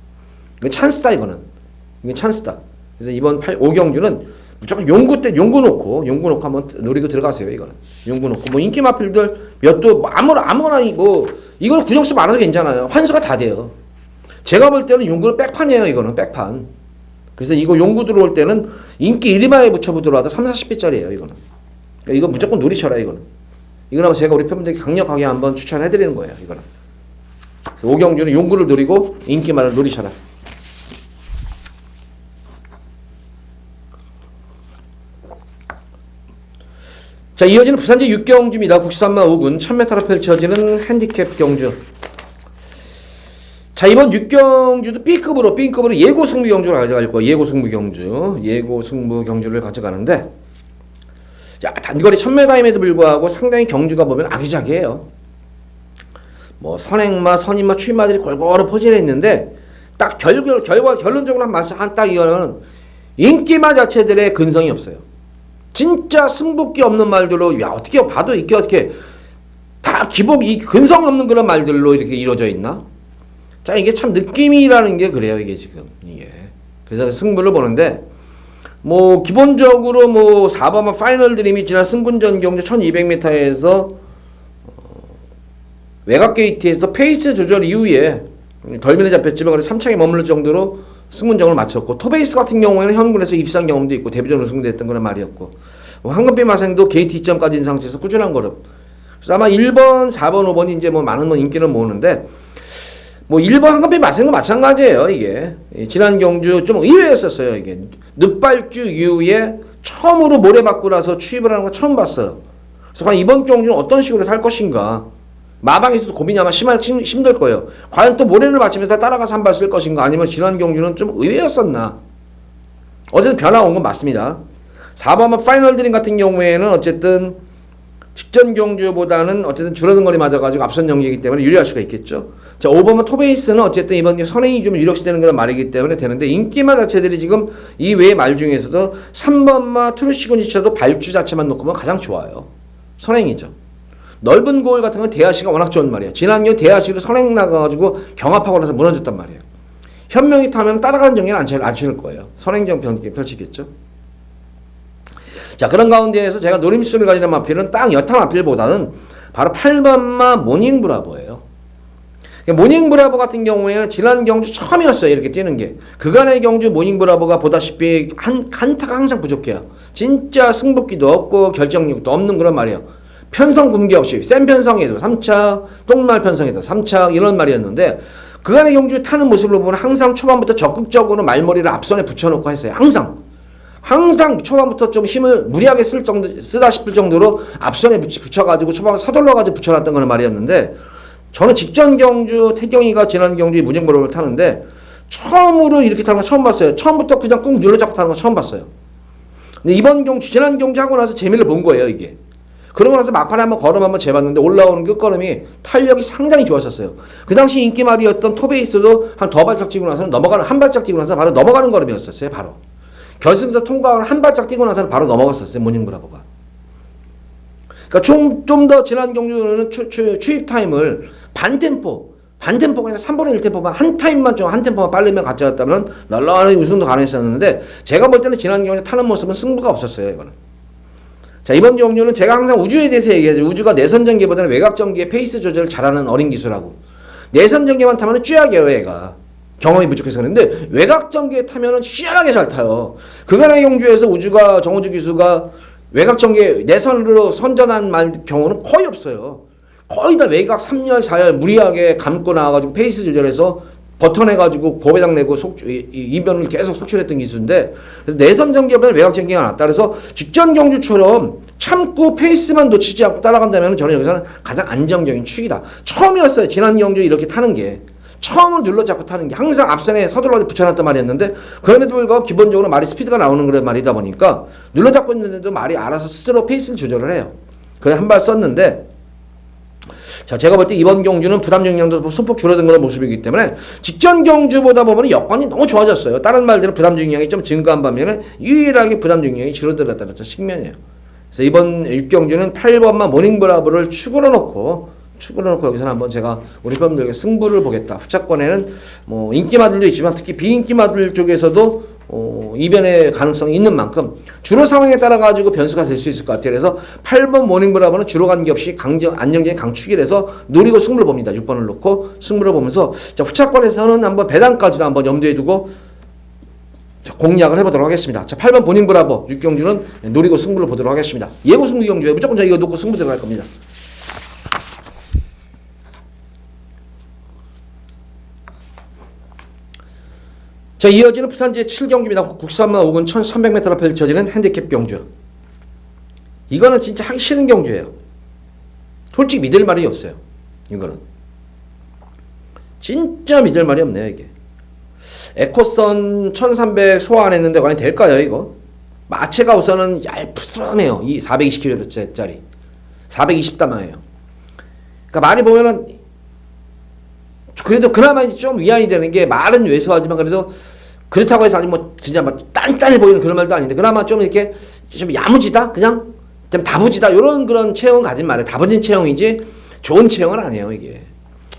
이거 찬스다 이거는. 이게 찬스다. 그래서 이번 5경주는 무조건 용구 놓고 한번 노리고 들어가세요 이거는. 용구 놓고 뭐 인기 마필들 몇도 아무거나 이거는 구정수 많아도 괜찮아요. 환수가 다 돼요. 제가 볼 때는 용구는 백판이에요 이거는 백판. 그래서 이거 용구 들어올 때는 인기 1위마에 붙여보더라도 3, 40배짜리예요 이거는. 그러니까 이거 무조건 노리셔라 이거는. 이거는 제가 우리 팬분들께 강력하게 한번 추천해드리는 거예요 이거는. 5경주는 용구를 노리고 인기만을 노리셔라. 자, 이어지는 부산제 6경주입니다. 63만 5군 1000m로 펼쳐지는 핸디캡 경주. 자, 이번 6경주도 B급으로 예고 승부 경주를 가져갈 거예요. 예고 승부 경주를 가져가는데, 자, 단거리 1000m임에도 불구하고 상당히 경주가 보면 아기자기해요. 뭐 선행마, 선임마, 추임마들이 골고루 포진해 있는데 딱 결론적으로 딱 이거는 인기마 자체들의 근성이 없어요. 진짜 승부기 없는 말들로 어떻게 봐도 이게 어떻게 다 이 근성 없는 그런 말들로 이렇게 이루어져 있나? 자, 이게 참 느낌이라는 게 그래요 이게 지금 이게. 그래서 승부를 보는데 뭐 기본적으로 뭐 4번만 파이널 드림이 지난 승군전 경주 1200m에서 외곽 게이트에서 페이스 조절 이후에 덜미는 잡혔지만 그래도 3차에 머무를 정도로 승문정을 마쳤고 토베이스 같은 경우에는 현군에서 입상 경험도 있고 데뷔전 우승됐던 그런 말이었고 황금빛 마생도 게이트 2점까지 인 상태에서 꾸준한 걸음. 그래서 아마 1번, 4번, 5번이 이제 뭐 많은 인기를 모으는데 뭐 1번 황금빛 마생도 마찬가지예요 이게. 지난 경주 좀 의외였었어요 이게. 늦발주 이후에 처음으로 모래 받고 나서 추입을 하는 거 처음 봤어요. 그래서 과연 이번 경주는 어떤 식으로 탈 것인가. 마방에서도 고민이 아마 힘들 거예요. 과연 또 모래를 맞추면서 따라가서 한 발 쓸 것인가 아니면 지난 경주는 좀 의외였었나. 어쨌든 변화가 온 건 맞습니다. 4번만 파이널 드림 같은 경우에는 어쨌든 직전 경주보다는 어쨌든 줄어든 거리 맞아가지고 앞선 경기이기 때문에 유리할 수가 있겠죠. 자, 5번만 토베이스는 어쨌든 이번 선행이 좀 유력시되는 그런 말이기 때문에 되는데 인기마 자체들이 지금 이 외의 말 중에서도 3번마 트루시곤지쳐도 발주 자체만 놓고 보면 가장 좋아요. 선행이죠. 넓은 거울 같은 건 대하시가 워낙 좋은 말이에요. 지난년 대하시로 선행 나가가지고 경합하고 나서 무너졌단 말이에요. 현명히 타면 따라가는 정리는 안 치를 거예요. 선행전 펼치겠죠. 자, 그런 가운데에서 제가 노림수를 가지는 마필은 딱 여타 마필보다는 바로 8번마 모닝브라보예요. 모닝브라보 같은 경우에는 지난 경주 처음이었어요. 이렇게 뛰는 게. 그간의 경주 모닝브라보가 보다시피 한타가 항상 부족해요. 진짜 승부기도 없고 결정력도 없는 그런 말이에요. 편성 굶기 없이 센 편성에도 3차, 똥말 편성에도 3차 이런 말이었는데 그간의 경주 타는 모습을 보면 항상 초반부터 적극적으로 말머리를 앞선에 붙여놓고 했어요. 항상 초반부터 좀 힘을 무리하게 쓰다 싶을 정도로 앞선에 붙여가지고 초반에 서둘러가지고 붙여놨던 그런 말이었는데 저는 직전 경주 태경이가 지난 경주에 무정보를 타는데 처음으로 이렇게 타는 거 처음 봤어요. 처음부터 그냥 꾹 눌러잡고 타는 거 처음 봤어요. 근데 이번 경주, 지난 경주 하고 나서 재미를 본 거예요, 이게. 그러고 나서 막판에 한번 걸음 한번 재봤는데 올라오는 끝걸음이 탄력이 상당히 좋았었어요. 그 당시 인기말이었던 토베이스도 한 더 발짝 뛰고 나서는 한 발짝 뛰고 나서 바로 넘어가는 걸음이었었어요, 바로. 결승에서 통과하고 한 발짝 뛰고 나서는 바로 넘어갔었어요, 모닝브라보가. 그러니까 좀 더 지난 경주는 추입 타임을 반템포가 아니라 3분의 1템포만 한 템포만 빠르면 가져갔다면 널널하게 우승도 가능했었는데 제가 볼 때는 지난 경주 타는 모습은 승부가 없었어요, 이거는. 자, 이번 경주는 제가 항상 우주에 대해서 얘기하죠. 우주가 내선 전개보다는 외곽 전개의 페이스 조절을 잘하는 어린 기수라고. 내선 전개만 타면은 쥐약이에요, 얘가. 경험이 부족해서 그런데 외곽 전개에 타면은 희한하게 잘 타요. 그간의 경주에서 우주가 정우주 기수가 외곽 전개 내선으로 선전한 경우는 거의 없어요. 거의 다 외곽 3열, 4열 무리하게 감고 나와가지고 페이스 조절해서 버텨내가지고 고배당 내고 이변을 계속 속출했던 기수인데 그래서 내선 전개보다는 외곽 전개가 낫다. 그래서 직전 경주처럼 참고 페이스만 놓치지 않고 따라간다면 저는 여기서는 가장 안정적인 축이다. 처음이었어요. 지난 경주 이렇게 타는 게. 처음으로 눌러잡고 타는 게 항상 앞선에 서둘러 붙여놨단 말이었는데 그럼에도 불구하고 기본적으로 말이 스피드가 나오는 그런 말이다 보니까 눌러잡고 있는데도 말이 알아서 스스로 페이스를 조절을 해요. 그래 한 발 썼는데 자 제가 볼 때 이번 경주는 부담 중량도 소폭 줄어든 그런 모습이기 때문에 직전 경주보다 보면 여건이 너무 좋아졌어요. 다른 말들은 부담 중량이 좀 증가한 반면에 유일하게 부담 중량이 줄어들었다는 측면이에요. 그래서 이번 6경주는 8번마 모닝브라보를 축으로 놓고 여기서는 한번 제가 우리 팬들에게 승부를 보겠다. 후차권에는 뭐 인기마들도 있지만 특히 비인기마들 쪽에서도 이변의 가능성이 있는 만큼 주로 상황에 따라 가지고 변수가 될 수 있을 것 같아요. 그래서 8번 모닝브라보는 주로 관계없이 안정적인 강축이라서 노리고 승부를 봅니다. 6번을 놓고 승부를 보면서 자, 후차권에서는 한번 배당까지도 한번 염두에 두고 공략을 해보도록 하겠습니다. 자, 8번 모닝브라보 6경주는 노리고 승부를 보도록 하겠습니다. 예고 승부 경주에 무조건 저 이거 놓고 승부 들어갈 겁니다. 자, 이어지는 부산 제7경주입니다. 국산마 5군 1300m로 펼쳐지는 핸디캡 경주. 이거는 진짜 하기 싫은 경주예요. 솔직히 믿을 말이 없어요. 이거는. 진짜 믿을 말이 없네요, 이게. 에코선 1300 소화 안 했는데 과연 될까요, 이거? 마체가 우선은 얄푸스러네요. 이 420kg짜리. 420담아예요. 그러니까 말이 보면은 그래도 그나마 좀 위안이 되는 게 말은 왜소하지만 그래도 그렇다고 해서 아직 뭐 진짜 막 딴딴해 보이는 그런 말도 아닌데 그나마 좀 이렇게 좀 야무지다 그냥 좀 다부지다 요런 그런 체형을 가진 말이에요. 다부진 체형이지 좋은 체형은 아니에요 이게.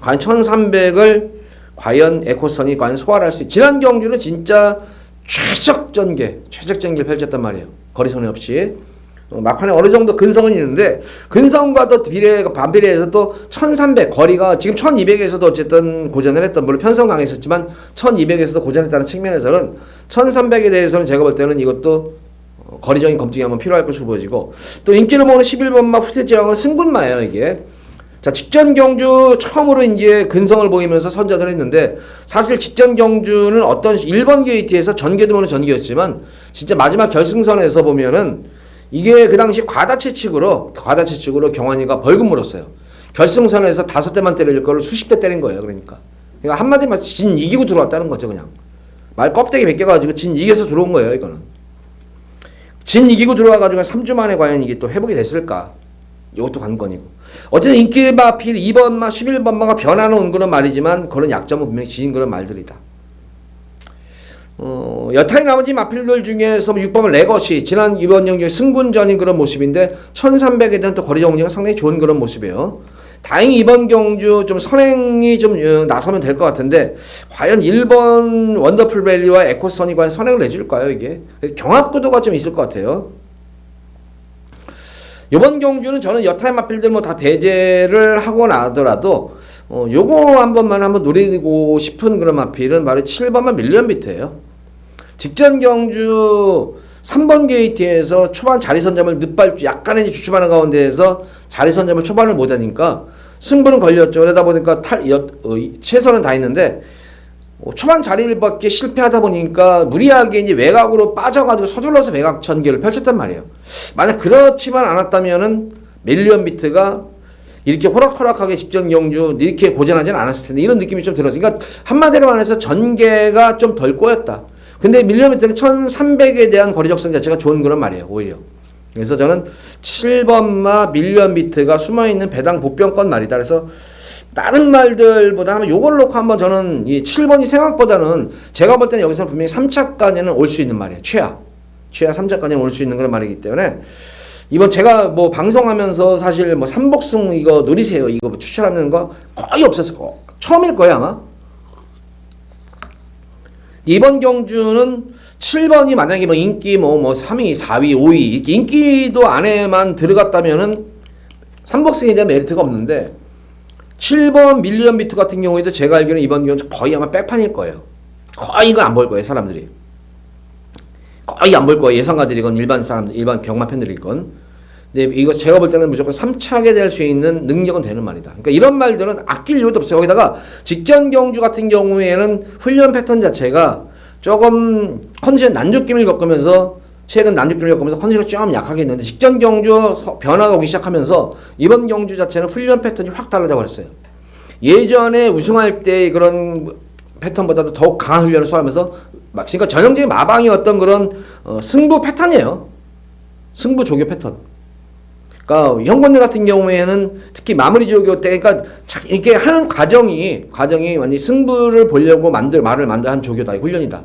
과연 1300을 과연 에코선이 과연 소화를 할 수 지난 경주는 진짜 최적 전개를 펼쳤단 말이에요. 거리손해 없이. 막판에 어느 정도 근성은 있는데 근성과도 반비례해서 또 1300 거리가 지금 1200에서도 어쨌든 고전을 했던 물론 편성 강했었지만 1200에서도 고전했다는 측면에서는 1300에 대해서는 제가 볼 때는 이것도 거리적인 검증이 한번 필요할 것으로 보여지고 또 인기를 모으는 11번마 후세지왕은 승군마예요 이게. 자 직전 경주 처음으로 이제 근성을 보이면서 선전을 했는데 사실 직전 경주는 어떤 1번 게이트에서 전개도 모는 전개였지만 진짜 마지막 결승선에서 보면은 이게 그 당시 과다채측으로 경환이가 벌금 물었어요. 결승선에서 5대만 때릴 걸 수십 대 때린 거예요. 그러니까 한마디만 진 이기고 들어왔다는 거죠. 그냥 말 껍데기 벗겨가지고 진 이겨서 들어온 거예요. 이거는 진 이기고 들어와가지고 3주 만에 과연 이게 또 회복이 됐을까? 이것도 관건이고 어쨌든 인기마필 2번마 11번마가 변화는 그런 말이지만 그런 약점은 분명히 지닌 그런 말들이다. 여타의 나머지 마필들 중에서 6번은 레거시 지난 이번 경기의 승군전인 그런 모습인데 1300에 대한 또 거리 정리가 상당히 좋은 그런 모습이에요. 다행히 이번 경주 좀 선행이 좀 나서면 될 것 같은데 과연 1번 원더풀밸리와 에코선이 과연 선행을 해줄까요 이게? 경합구도가 좀 있을 것 같아요. 이번 경주는 저는 여타의 마필들 뭐 다 배제를 하고 나더라도 요거 한번 노리고 싶은 그런 마필은 바로 7번만 밀리언비트예요. 직전 경주 3번 게이트에서 초반 자리 선점을 약간의 주춤하는 가운데에서 자리 선점을 초반을 못하니까 승부는 걸렸죠. 그러다 보니까 최선은 다했는데 초반 자리를 받기 실패하다 보니까 무리하게 이제 외곽으로 빠져가지고 서둘러서 외곽 전개를 펼쳤단 말이에요. 만약 그렇지만 않았다면은 밀리언비트가 이렇게 호락호락하게 직전 경주 이렇게 고전하지는 않았을 텐데 이런 느낌이 좀 들었어요. 그러니까 한마디로 말해서 전개가 좀 덜 꼬였다. 근데 밀리언비트는 1300에 대한 거리 적성 자체가 좋은 그런 말이에요. 오히려. 그래서 저는 7번마 밀리언비트가 숨어있는 배당 복병권 말이다. 그래서 다른 말들보다 한번 요걸 놓고 한번 저는 이 7번이 생각보다는 제가 볼 때는 여기서 분명히 3차까지는 올 수 있는 말이에요. 최하 3차까지는 올 수 있는 그런 말이기 때문에 이번 제가 뭐 방송하면서 사실 뭐 삼복승 이거 노리세요 이거 뭐 추천하는 거 거의 없었을 거 처음일 거예요 아마. 이번 경주는 7번이 만약에 뭐 인기 뭐 3위, 4위, 5위 이렇게 인기도 안에만 들어갔다면은 삼복승에 대한 메리트가 없는데 7번 밀리언비트 같은 경우에도 제가 알기로는 이번 경주 거의 아마 백판일 거예요. 거의 이거 안 볼 거예요 사람들이. 거의 안 볼 거예요. 예상가들이건 일반 경마 팬들이건. 근데 이거 제가 볼 때는 무조건 3차게 될 수 있는 능력은 되는 말이다. 그러니까 이런 말들은 아낄 이유도 없어요. 거기다가 직전 경주 같은 경우에는 훈련 패턴 자체가 조금 컨디션 난조기를 겪으면서 최근 난조기를 겪으면서 컨디션이 좀 약하게 했는데 직전 경주 변화가 오기 시작하면서 이번 경주 자체는 훈련 패턴이 확 달라져 버렸어요. 예전에 우승할 때 그런 패턴보다도 더욱 강한 훈련을 소화하면서 그러니까 전형적인 마방이었던 그런 승부 패턴이에요. 승부 조교 패턴. 그러니까 형권들 같은 경우에는 특히 마무리 조교 때 그러니까 이렇게 하는 과정이 완전히 승부를 보려고 말을 한 조교다. 훈련이다.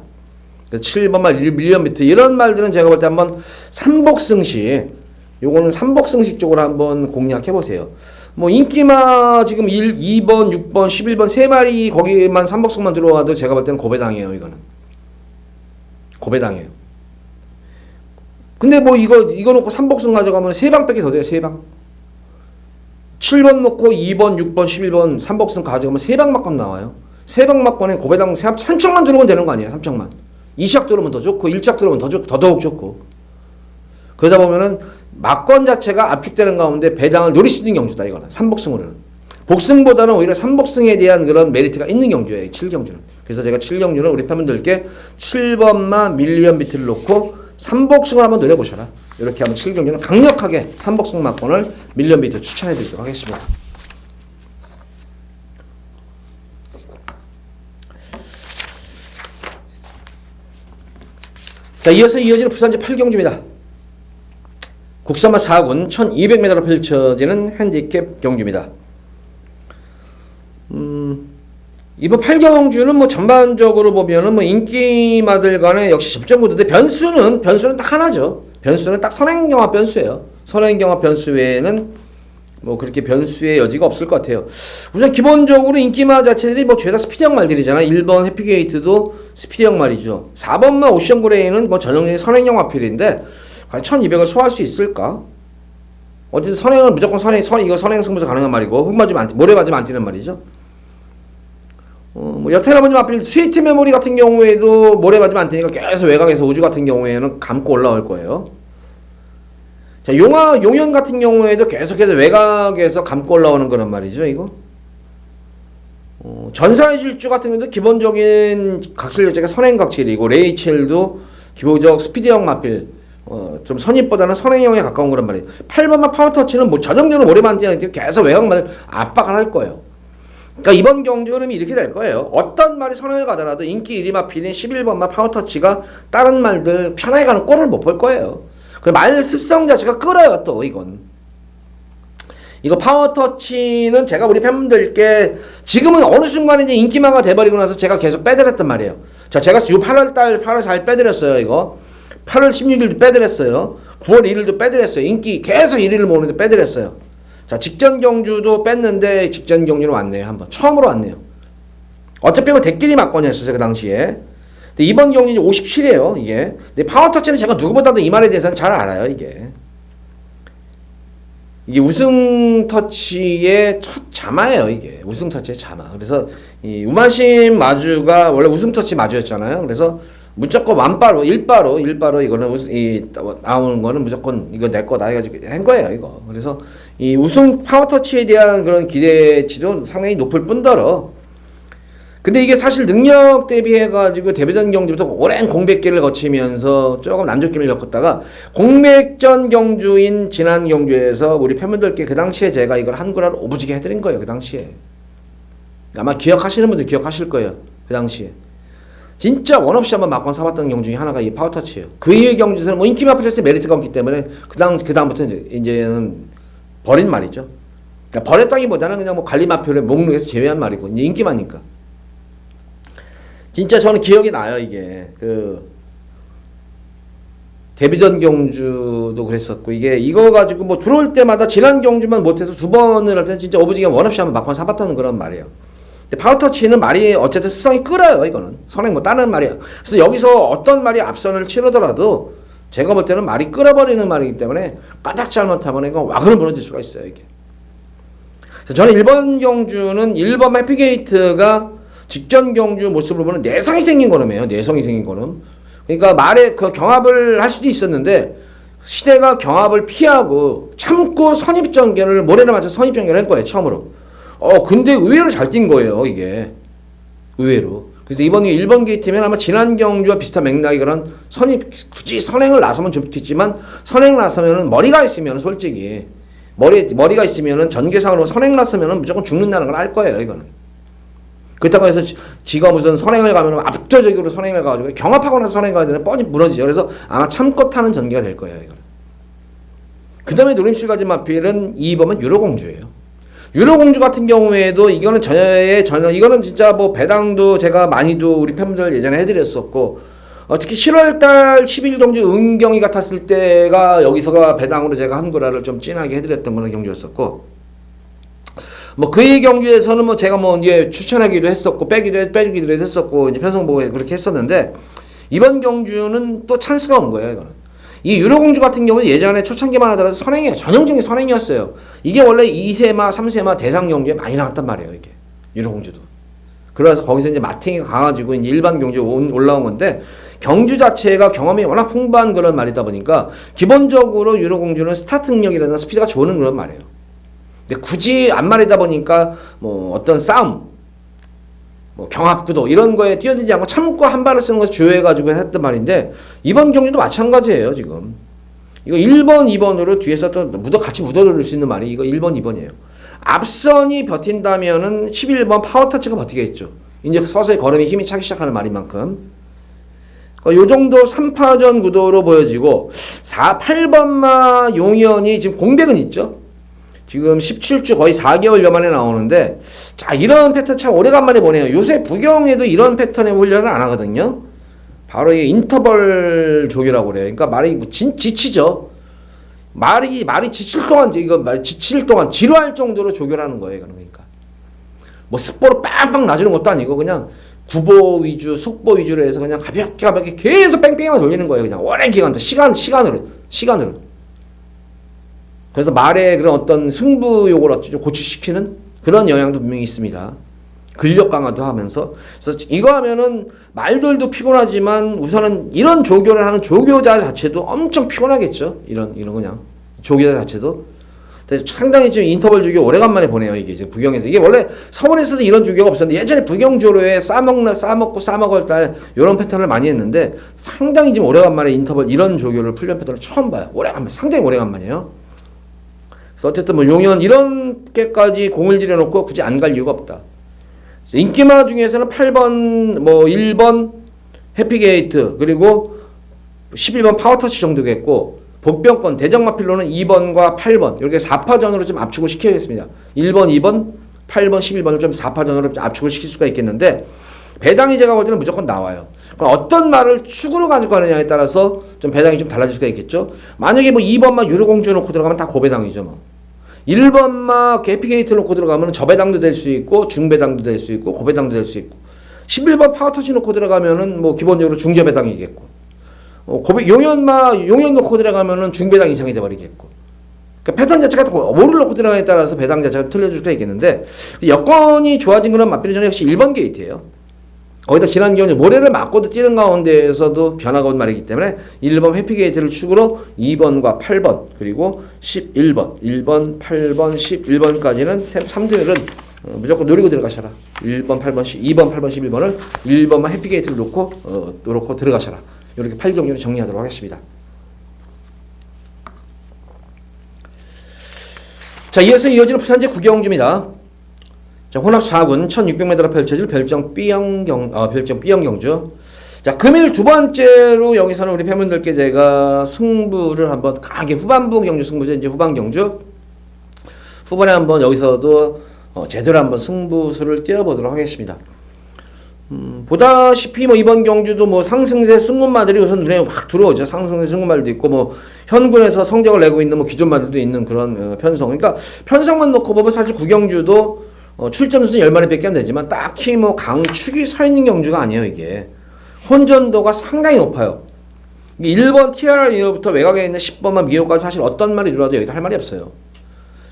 그래서 7번만 밀리언비트 이런 말들은 제가 볼 때 한번 삼복승식 요거는 삼복승식 쪽으로 한번 공략해 보세요. 뭐 인기마 지금 2번, 6번, 11번 세 마리 거기만 삼복승만 들어와도 제가 볼 때는 고배당해요. 이거는 고배당해요. 근데 뭐 이거 놓고 삼복승 가져가면 세 방밖에 더 돼요. 세 방. 7번 놓고 2번, 6번, 11번 삼복승 가져가면 세 방 막권 나와요. 세 방 막권에 고배당 3척만 들어오면 되는 거 아니에요. 3척만. 2척 들어오면 더 좋고 1척 들어오면 더더욱 좋고. 그러다 보면은 막권 자체가 압축되는 가운데 배당을 노릴 수 있는 경주다. 이거는 삼복승으로는. 복승보다는 오히려 삼복승에 대한 그런 메리트가 있는 경주예요. 7경주는. 그래서 제가 7경주는 우리 팬분들께 7번만 밀리언 비트를 놓고 삼복승을 한번 노려보셔라. 이렇게 하면 7경주는 강력하게 삼복승 막권을 밀리언 비트 추천해드리도록 하겠습니다. 자, 이어서 이어지는 부산제 8경주입니다. 국산마 4군 1200m로 펼쳐지는 핸디캡 경주입니다. 이번 8경주는 뭐 전반적으로 보면은 뭐 인기마들 간에 역시 접전구도인데 변수는 딱 하나죠. 변수는 딱 선행경합 변수예요. 선행경합 변수 외에는 뭐 그렇게 변수의 여지가 없을 것 같아요. 우선 기본적으로 인기마 자체들이 뭐 죄다 스피드형 말들이잖아요. 1번 해피게이트도 스피드형 말이죠. 4번만 오션 그레이는 뭐 전형적인 선행형 화필인데 과연 1200을 소화할 수 있을까? 어쨌든 선행은 무조건 이거 선행 승부가 가능한 말이고 모래 맞으면 안 뛰는 말이죠. 뭐 여태 아버님 앞에 스위트 메모리 같은 경우에도 모래 맞으면 안 뛰니까 계속 외곽에서 우주 같은 경우에는 감고 올라올 거예요. 자, 용현 같은 경우에도 계속해서 외곽에서 감고 올라오는 거란 말이죠, 이거. 전사의 질주 같은 경우도 기본적인 각질 자체가 선행각질이고, 레이첼도 기본적 스피드형 마필, 좀 선입보다는 선행형에 가까운 거란 말이에요. 8번만 파워터치는 뭐 전형적으로 모래만 뛰는 계속 외곽만 압박을 할 거예요. 그러니까 이번 경주 흐름이 이렇게 될 거예요. 어떤 말이 선행을 가더라도 인기 1위 마필인 11번만 파워터치가 다른 말들 편하게 가는 꼴을 못 볼 거예요. 그 말 습성 자체가 끌어요. 또 이건 이거 파워터치는 제가 우리 팬분들께 지금은 어느 순간에 이제 인기만가 돼버리고 나서 제가 계속 빼드렸단 말이에요. 자, 제가 8월 4일 빼드렸어요. 이거 8월 16일도 빼드렸어요. 9월 1일도 빼드렸어요. 인기 계속 1위를 모으는데 빼드렸어요. 자, 직전 경주도 뺐는데 직전 경주로 왔네요. 한번 처음으로 왔네요. 어차피 이거 대끼리 막권이었어요. 그 당시에. 근데 이번 경기는 57이에요, 이게. 근데 파워터치는 제가 누구보다도 이 말에 대해서는 잘 알아요, 이게. 이게 우승터치의 첫 자마예요, 이게. 우승터치의 자마. 그래서 이 우마심 마주가 원래 우승터치 마주였잖아요. 그래서 무조건 완바로, 일바로 이거는 나오는 거는 무조건 이거 내 거다 해가지고 한 거예요, 이거. 그래서 이 우승 파워터치에 대한 그런 기대치도 상당히 높을 뿐더러 근데 이게 사실 능력 대비해가지고 데뷔전 경주부터 오랜 공백기를 거치면서 조금 남조기를 겪었다가 공백전 경주인 지난 경주에서 우리 팬분들께 그 당시에 제가 이걸 한구라로 오부지게 해드린 거예요. 그 당시에. 아마 기억하시는 분들 기억하실 거예요. 그 당시에. 진짜 원 없이 한번 막권 사봤던 경주 중에 하나가 이 파워터치예요. 그 이후의 경주에서는 뭐 인기 마필에서 메리트가 없기 때문에 그다음부터 이제는 버린 말이죠. 그러니까 버렸다기보다는 그냥 뭐 관리 마필의 목록에서 제외한 말이고 이제 인기마니까. 진짜 저는 기억이 나요, 이게. 데뷔전 경주도 그랬었고, 이거 가지고 뭐 들어올 때마다 지난 경주만 못해서 두 번을 할 때 진짜 오브지게 원 없이 한번 막판 사봤다는 그런 말이에요. 근데 파워터치는 말이 어쨌든 습성이 끌어요, 이거는. 선행 뭐 다른 말이에요. 그래서 여기서 어떤 말이 앞선을 치르더라도 제가 볼 때는 말이 끌어버리는 말이기 때문에 까딱 잘못하면 이거 와그로 무너질 수가 있어요, 이게. 그래서 저는 1번 경주는 1번 해피게이트가 직전 경주 모습으로 보면 내성이 생긴 거름이에요. 내성이 생긴 거름. 그러니까 말에 그 경합을 할 수도 있었는데 시대가 경합을 피하고 참고 선입전개를 모래나 맞춰 선입전개를 한 거예요. 처음으로. 근데 의외로 잘 뛴 거예요. 이게. 의외로. 그래서 이번에 1번 게이트면 아마 지난 경주와 비슷한 맥락이 그런 굳이 선행을 나서면 좋겠지만 선행을 나서면은 머리가 있으면 솔직히 머리가 있으면은 전개상으로 선행 났으면은 무조건 죽는다는 걸 알 거예요, 이거는. 그렇다고 해서 지가 무슨 선행을 가면 압도적으로 선행을 가가지고 경합하고 나서 선행 가야 되는 뻔히 무너지죠. 그래서 아마 참고 타는 전개가 될 거예요, 이거는. 그 다음에 노림수가지 마필은 2번은 유로공주예요. 유로공주 같은 경우에도 이거는 이거는 진짜 뭐 배당도 제가 많이도 우리 팬분들 예전에 해드렸었고, 특히 7월달 10일 경주 은경이 같았을 때가 여기서가 배당으로 제가 한구라를 좀 진하게 해드렸던 그런 경주였었고, 뭐 그의 경주에서는 뭐 제가 뭐 이제 추천하기도 했었고 빼기도 했었고 이제 편성보고에 그렇게 했었는데, 이번 경주는 또 찬스가 온 거예요, 이거는. 이 유로공주 같은 경우는 예전에 초창기만 하더라도 선행이에요. 전형적인 선행이었어요. 이게 원래 2세마, 3세마 대상 경주에 많이 나왔단 말이에요, 이게. 유로공주도. 그래서 거기서 이제 마탱이가 가가지고 이제 일반 경주에 올라온 건데, 경주 자체가 경험이 워낙 풍부한 그런 말이다 보니까, 기본적으로 유로공주는 스타트 능력이라는 스피드가 좋은 그런 말이에요. 근데 굳이 안 말이다 보니까, 뭐 어떤 싸움, 뭐 경합구도 이런 거에 뛰어들지 않고 참고 한 발을 쓰는 것을 주요해가지고 했던 말인데, 이번 경주도 마찬가지예요, 지금. 이거 1번, 2번으로 뒤에서 또 같이 묻어둘 수 있는 말이 이거 1번, 2번이에요. 앞선이 버틴다면은 11번 파워터치가 버티겠죠. 이제 서서히 걸음이 힘이 차기 시작하는 말인 만큼. 요 정도 3파전 구도로 보여지고, 8번마 용현이 지금 공백은 있죠. 지금 17주 거의 4개월여 만에 나오는데, 자, 이런 패턴 참 오래간만에 보네요. 요새 부경에도 이런 패턴의 훈련을 안 하거든요. 바로 이 인터벌 조교라고 그래요. 그러니까 말이 뭐 지치죠. 말이 지칠 동안 지루할 정도로 조교를 하는 거예요. 그러니까. 뭐 습보로 빵빵 놔주는 것도 아니고, 그냥 구보 위주, 속보 위주로 해서 그냥 가볍게 계속 뺑뺑이만 돌리는 거예요. 그냥 오랜 기간, 시간으로. 그래서 말의 그런 어떤 승부욕을 좀 고취시키는 그런 영향도 분명히 있습니다. 근력 강화도 하면서. 그래서 이거 하면은 말들도 피곤하지만 우선은 이런 조교를 하는 조교자 자체도 엄청 피곤하겠죠. 이런 그냥 조교자 자체도. 상당히 지금 인터벌 조교 오래간만에 보네요. 이게 지금 부경에서. 이게 원래 서울에서도 이런 조교가 없었는데, 예전에 부경조로에 싸먹고 싸먹을 때 이런 패턴을 많이 했는데, 상당히 지금 오래간만에 인터벌 이런 조교를 훈련 패턴을 처음 봐요. 상당히 오래간만이에요. 그래서 어쨌든 뭐 용현 이렇게까지 공을 들여놓고 굳이 안 갈 이유가 없다. 인기마 중에서는 8번, 뭐 1번 해피게이트, 그리고 11번 파워터치 정도겠고, 복병권 대적마필로는 2번과 8번 이렇게 4파전으로 좀 압축을 시켜야겠습니다. 1번, 2번, 8번, 11번을 좀 4파전으로 좀 압축을 시킬 수가 있겠는데, 배당이 제가 볼 때는 무조건 나와요. 그럼 어떤 말을 축으로 가지고 가느냐에 따라서 좀 배당이 좀 달라질 수가 있겠죠. 만약에 뭐 2번만 유로공주 놓고 들어가면 다 고배당이죠. 뭐 1번만 해피게이트 놓고 들어가면 저배당도 될 수 있고 중배당도 될 수 있고 고배당도 될 수 있고, 11번 파워터치 놓고 들어가면은 뭐 기본적으로 중저배당이겠고, 용연 놓고 들어가면은 중배당 이상이 돼버리겠고. 그러니까 패턴 자체가 뭐를 놓고 들어가냐에 따라서 배당 자체가 틀려질 수가 있겠는데, 여건이 좋아진 그런 맞비는 저는 역시 1번 게이트예요. 거기다 지난 경주 모래를 맞고도 뛰는 가운데에서도 변화가 온 말이기 때문에 1번 해피게이트를 축으로 2번과 8번 그리고 11번, 1번, 8번, 11번까지는 3대열은 무조건 노리고 들어가셔라. 1번, 8번, 2번, 8번, 11번을 1번만 해피게이트를 놓고 들어가셔라. 이렇게 8경주를 정리하도록 하겠습니다. 자, 이어서 이어지는 부산제 9경주입니다. 자, 혼합 4군 1600m로 펼쳐질 별정 B형 경주. 자, 금일 두 번째로 여기서는 우리 팬분들께 제가 승부를 한번 강하게 후반부 경주 승부죠. 이제 후반 경주. 후반에 한번 여기서도 제대로 한번 승부수를 띄워보도록 하겠습니다. 보다시피 뭐 이번 경주도 뭐 상승세 승군마들이 우선 눈에 확 들어오죠. 상승세 승군마들도 있고, 뭐 현군에서 성적을 내고 있는 뭐 기존마들도 있는 그런 편성. 그러니까 편성만 놓고 보면 사실 구경주도 출전 수는 10마리 밖에 안 되지만 딱히 뭐 강축이 서 있는 경주가 아니에요. 이게 혼전도가 상당히 높아요. 1번 TR 이후부터 외곽에 있는 10번만 미호까지 사실 어떤 말이 들어와도 여기도 할 말이 없어요.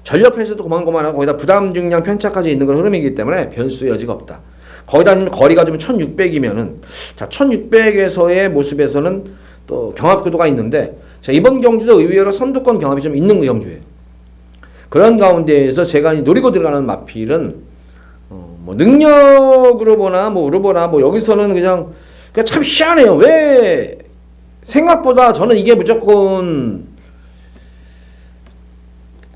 전력 편수도 고만고만하고 거기다 부담 중량 편차까지 있는 그런 흐름이기 때문에 변수의 여지가 없다. 거기다 거리가 좀 1600이면은, 자, 1600에서의 모습에서는 또 경합구도가 있는데, 자, 이번 경주도 의외로 선두권 경합이 좀 있는 경주예요. 그런 가운데에서 제가 노리고 들어가는 마필은 뭐 능력으로 보나 뭐로 보나 뭐 여기서는 그냥 참 희한해요. 왜 생각보다 저는 이게 무조건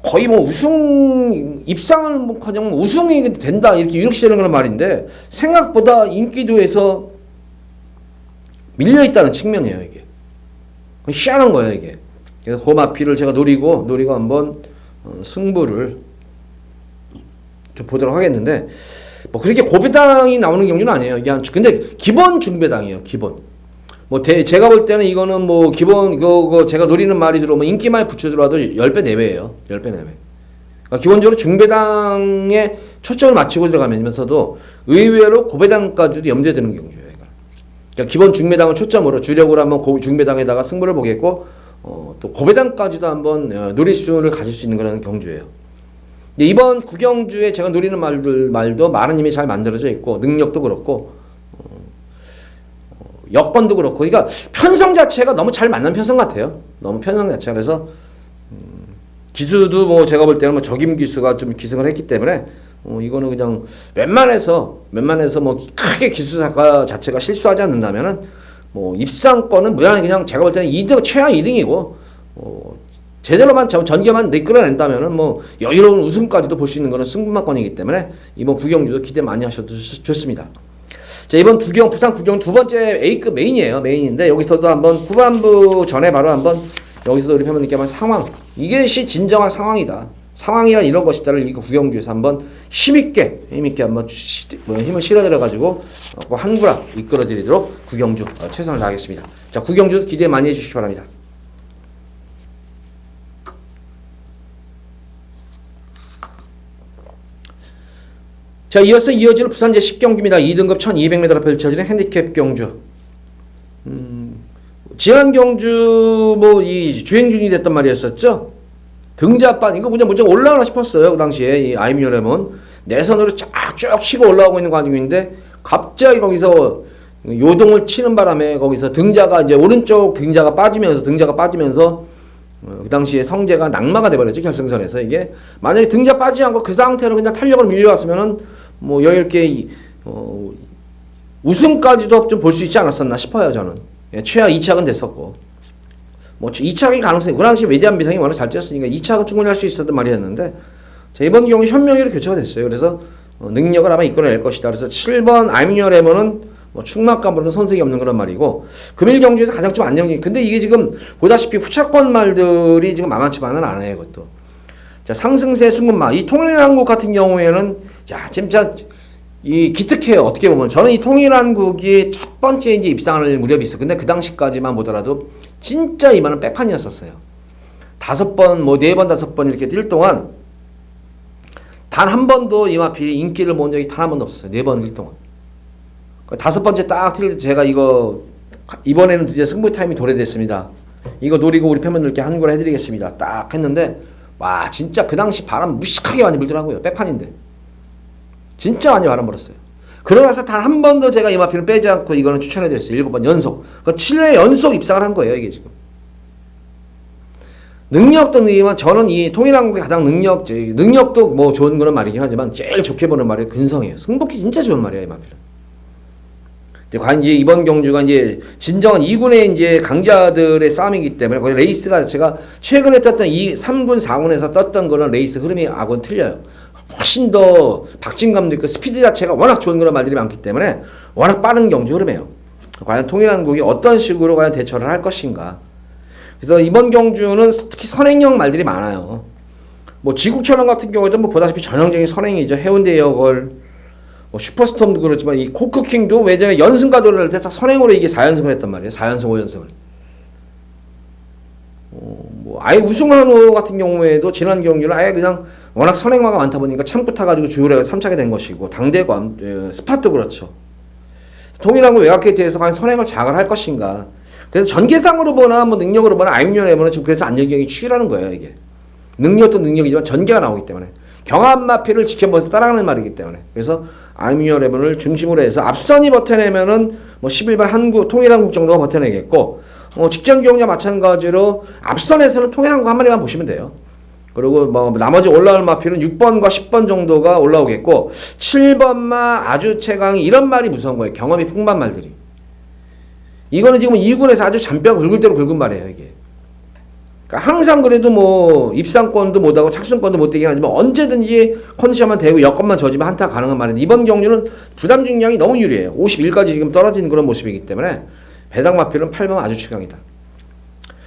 거의 뭐 우승 입상을 뭐 가장 우승이 된다 이렇게 유력시되는 그런 말인데 생각보다 인기도에서 밀려 있다는 측면이에요 이게. 희한한 거예요 이게. 그래서 그 마피를 제가 노리고 한번 승부를 좀 보도록 하겠는데 뭐 그렇게 고배당이 나오는 경우는 아니에요. 이게 근데 기본 중배당이에요 기본. 뭐 제가 볼 때는 이거는 뭐 기본 그거 제가 노리는 말이 들어오면 인기만 붙여 들어와도 10배 내외예요. 10배 내외. 그러니까 기본적으로 중배당에 초점을 맞추고 들어가면서도 의외로 고배당까지도 염두에 드는 경우예요. 그러니까 기본 중배당을 초점으로 주력으로 한번 중배당에다가 승부를 보겠고 또 고배당까지도 한번 노리수를 가질 수 있는 그런 경주예요. 근데 이번 구경주에 제가 노리는 말도 말은 이미 잘 만들어져 있고 능력도 그렇고 여건도 그렇고, 그러니까 편성 자체가 너무 잘 맞는 편성 같아요. 너무 편성 자체가. 그래서 기수도 뭐 제가 볼 때는 뭐 적임 기수가 좀 기승을 했기 때문에 이거는 그냥 웬만해서 뭐 크게 기수사가 자체가 실수하지 않는다면은 뭐 입상권은 무난히 그냥 제가 볼 때는 2등 최하 2등이고 제대로만 전개만 이끌어낸다면은 뭐 여유로운 우승까지도 볼 수 있는 거는 승부만권이기 때문에 이번 구경주도 기대 많이 하셔도 좋습니다. 자, 이번 부산 구경 두 번째 A급 메인이에요. 메인인데 여기서도 한번 후반부 전에 바로 한번 여기서도 우리 팬분들께 한번 상황, 이것이 진정한 상황이다. 상황이란 이런 것이다를 이 구경주에서 한번 힘있게 한번 힘을 실어드려가지고 한구락 이끌어드리도록 구경주 최선을 다하겠습니다. 자, 구경주 기대 많이 해주시기 바랍니다. 자, 이어서 이어지는 부산 제10경주입니다. 2등급 1200m로 펼쳐지는 핸디캡 경주. 지난 경주 뭐 이 주행중이 됐단 말이었었죠. 등자반 이거 그냥 무조건 올라오나 싶었어요. 그 당시에 이 아이미어레몬 내선으로 쫙쭉 치고 올라오고 있는 과정인데 갑자기 거기서 요동을 치는 바람에 거기서 등자가 이제 오른쪽 등자가 빠지면서 그 당시에 성재가 낙마가 돼버렸죠. 결승선에서. 이게 만약에 등자 빠지지 않고 그 상태로 그냥 탄력으로 밀려왔으면은 뭐 여유있게 우승까지도 좀 볼 수 있지 않았었나 싶어요. 저는. 예, 최하 2착은 됐었고 뭐 2착의 가능성이 그 당시 외대한 비상이 워낙 잘 뛰었으니까 2착은 충분히 할 수 있었던 말이었는데 자, 이번 경우 현명히로 교체가 됐어요. 그래서 능력을 아마 이끌어낼 것이다. 그래서 7번 아미니어 레몬은 뭐 충막감으로는 손색이 없는 그런 말이고 금일 경주에서 가장 좀 안정적인. 근데 이게 지금 보다시피 후차권 말들이 지금 만만치만은 않아요. 이것도. 자, 상승세 순금마 이 통일한국 같은 경우에는 야 진짜 이 기특해요. 어떻게 보면 저는 이 통일한국이 첫 번째 이제 입상할 무렵이 있어. 근데 그 당시까지만 보더라도 진짜 이만한 백판이었었어요. 5번 뭐 4번 5번 이렇게 뛸 동안 단 한 번도 이마필이 인기를 모은 적이 단 한 번도 없었어요. 4번 뛸 동안. 5번째 딱 뛸 때 제가 이거 이번에는 이제 승부 타임이 도래됐습니다. 이거 노리고 우리 팬분들께 한구를 해드리겠습니다. 딱 했는데 와 진짜 그 당시 바람 무식하게 많이 불더라고요. 백판인데 진짜 많이 바람 불었어요. 그러나서 단 한 번도 제가 이마필은 빼지 않고 이거는 추천해드렸어요. 7번 연속. 그러니까 7회 연속 입상을 한 거예요. 이게 지금. 능력도 느끼지만 저는 이 통일한국의 가장 능력도 뭐 좋은 그런 말이긴 하지만 제일 좋게 보는 말이 근성이에요. 승복이 진짜 좋은 말이에요. 이마필은. 과연 이제 이번 경주가 이제 진정한 2군의 이제 강자들의 싸움이기 때문에 거기 레이스가 제가 최근에 떴던 이 3군, 4군에서 떴던 거는 레이스 흐름이 하고는 틀려요. 훨씬 더 박진감도 있고 스피드 자체가 워낙 좋은 그런 말들이 많기 때문에 워낙 빠른 경주 흐름이에요. 과연 통일한국이 어떤 식으로 과연 대처를 할 것인가. 그래서 이번 경주는 특히 선행형 말들이 많아요. 뭐 지국천왕 같은 경우에도 뭐 보다시피 전형적인 선행이죠. 해운대 여걸, 뭐 슈퍼스톰도 그렇지만 이 코크킹도 예전에 연승가도를 할 때 딱 선행으로 이게 4연승을 했단 말이에요. 4연승, 5연승을. 뭐 아예 우승한호 같은 경우에도 지난 경기는 아예 그냥 워낙 선행마가 많다 보니까 참고 타가지고 주요래가 3차게 된 것이고 당대관, 스팟도 그렇죠. 통일한국 외곽게이트에서 과연 선행을 장을 할 것인가. 그래서 전개상으로 보나 뭐 능력으로 보나 아임료레몬은 지금 그래서 안정경이 추이라는 거예요. 이게 능력도 능력이지만 전개가 나오기 때문에 경합 마피를 지켜보면서 따라가는 말이기 때문에 그래서 아임료레몬을 중심으로 해서 앞선이 버텨내면은 뭐 11번 한국 통일한국 정도가 버텨내겠고 직전 경기와 마찬가지로 앞선에서는 통일한국 한 마리만 보시면 돼요. 그리고 뭐 나머지 올라올 마피는 6번과 10번 정도가 올라오겠고 7번마 아주 최강이 이런 말이 무서운 거예요. 경험이 풍부한 말들이. 이거는 지금 2군에서 아주 잔뼈 굵을 대로 굵은 말이에요. 이게 그러니까 항상 그래도 뭐 입상권도 못하고 착승권도 못 되긴 하지만 언제든지 컨디션만 되고 여건만 져지면 한타 가능한 말인데 이번 경주는 부담 중량이 너무 유리해요. 51까지 지금 떨어지는 그런 모습이기 때문에 배당 마필은 8번 아주 최강이다.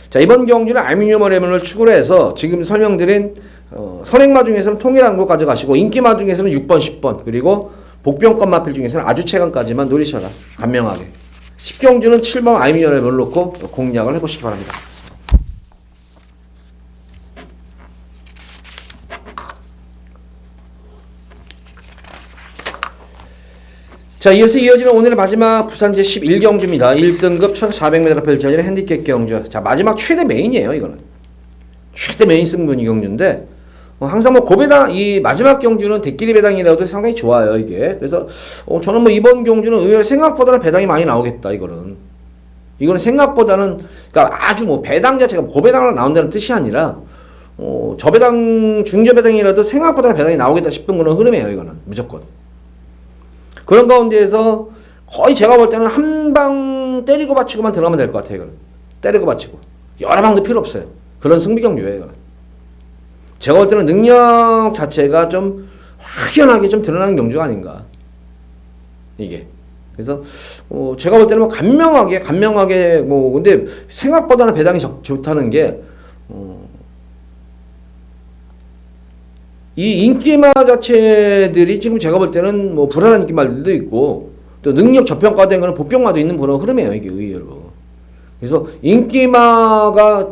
자, 이번 경주는 알루미늄 레몬을 축으로 해서 지금 설명드린 선행마 중에서는 통일한 거 가져가시고 인기마 중에서는 6번, 10번 그리고 복병권 마필 중에서는 아주 최강까지만 노리셔라. 간명하게. 10경주는 7번 알루미늄 레몬을 놓고 공략을 해보시기 바랍니다. 자, 이어서 이어지는 오늘의 마지막 부산 제11경주입니다. 1등급 1400m 펼쳐지는 핸디캡 경주. 자, 마지막 최대 메인이에요, 이거는. 최대 메인 승부는 이 경주인데, 항상 뭐 고배당, 이 마지막 경주는 대끼리 배당이라도 상당히 좋아요, 이게. 그래서, 저는 뭐 이번 경주는 의외로 생각보다는 배당이 많이 나오겠다, 이거는. 이거는 생각보다는, 그러니까 아주 뭐 배당 자체가 고배당으로 나온다는 뜻이 아니라, 저배당, 중저배당이라도 생각보다는 배당이 나오겠다 싶은 그런 흐름이에요, 이거는. 무조건. 그런 가운데에서 거의 제가 볼 때는 한 방 때리고 받치고만 들어가면 될 것 같아요. 이거는. 때리고 받치고. 여러 방도 필요 없어요. 그런 승부경주예요. 이거는. 제가 볼 때는 능력 자체가 좀 확연하게 좀 드러나는 경주가 아닌가. 이게. 그래서 제가 볼 때는 뭐 간명하게 뭐 근데 생각보다는 배당이 좋다는 게 이 인기마 자체들이 지금 제가 볼 때는 뭐 불안한 인기마들도 있고 또 능력 저평가된 거는 복병마도 있는 그런 흐름이에요, 이게 의외로. 그래서 인기마가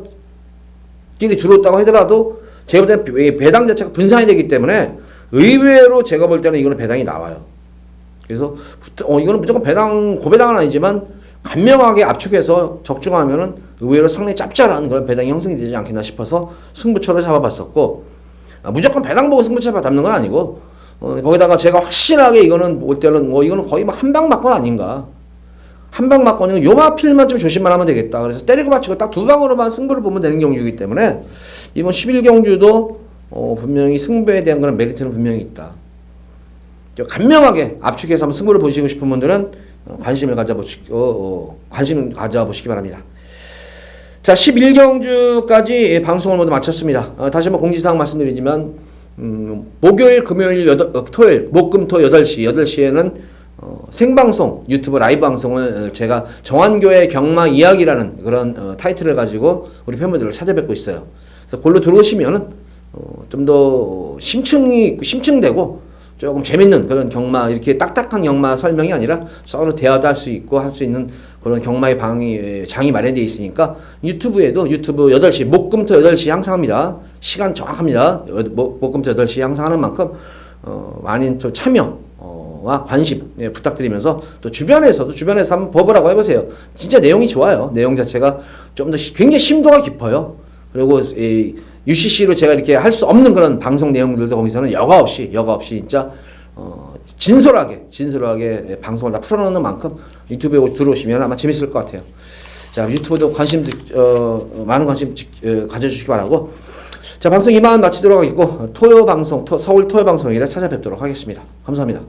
끼리 줄었다고 하더라도 제가 볼 때는 배당 자체가 분산이 되기 때문에 의외로 제가 볼 때는 이거는 배당이 나와요. 그래서 이거는 무조건 고배당은 아니지만 간명하게 압축해서 적중하면은 의외로 상당히 짭짤한 그런 배당이 형성이 되지 않겠나 싶어서 승부처를 잡아봤었고, 무조건 배당 보고 승부처를 잡는 건 아니고, 거기다가 제가 확실하게 이거는 볼 때는 이거는 거의 뭐 한방 맞건 아닌가. 한방 맞건이고 요마필만 좀 조심만 하면 되겠다. 그래서 때리고 받치고 딱 두 방으로만 승부를 보면 되는 경주이기 때문에 이번 11경주도 분명히 승부에 대한 그런 메리트는 분명히 있다. 간명하게 압축해서 한번 승부를 보시고 싶은 분들은 관심을 가져보시기 바랍니다. 자, 11경주까지 방송을 모두 마쳤습니다. 다시 한번 공지사항 말씀드리지만, 목요일, 금요일, 토요일, 목금토 8시에는 생방송, 유튜브 라이브 방송을 제가 정한교의 경마 이야기라는 그런 타이틀을 가지고 우리 팬분들을 찾아뵙고 있어요. 그래서 그걸로 들어오시면은 좀 더 심층되고 조금 재밌는 그런 경마, 이렇게 딱딱한 경마 설명이 아니라 서로 대화도 할 수 있고 할 수 있는 그런 경마의 장이 마련되어 있으니까 유튜브 8시, 목금토 8시 항상 합니다. 시간 정확합니다. 목금토 8시 항상 하는 만큼 많은 또 참여와 관심 부탁드리면서 또 주변에서 한번 봐보라고 해보세요. 진짜 내용이 좋아요. 내용 자체가 좀 더 굉장히 심도가 깊어요. 그리고 UCC로 제가 이렇게 할 수 없는 그런 방송 내용들도 거기서는 여과 없이 진짜 진솔하게 방송을 다 풀어놓는 만큼 유튜브에 들어오시면 아마 재밌을 것 같아요. 자, 유튜브도 많은 관심 가져주시기 바라고. 자, 방송 이만 마치도록 하겠고, 서울 토요 방송이라 찾아뵙도록 하겠습니다. 감사합니다.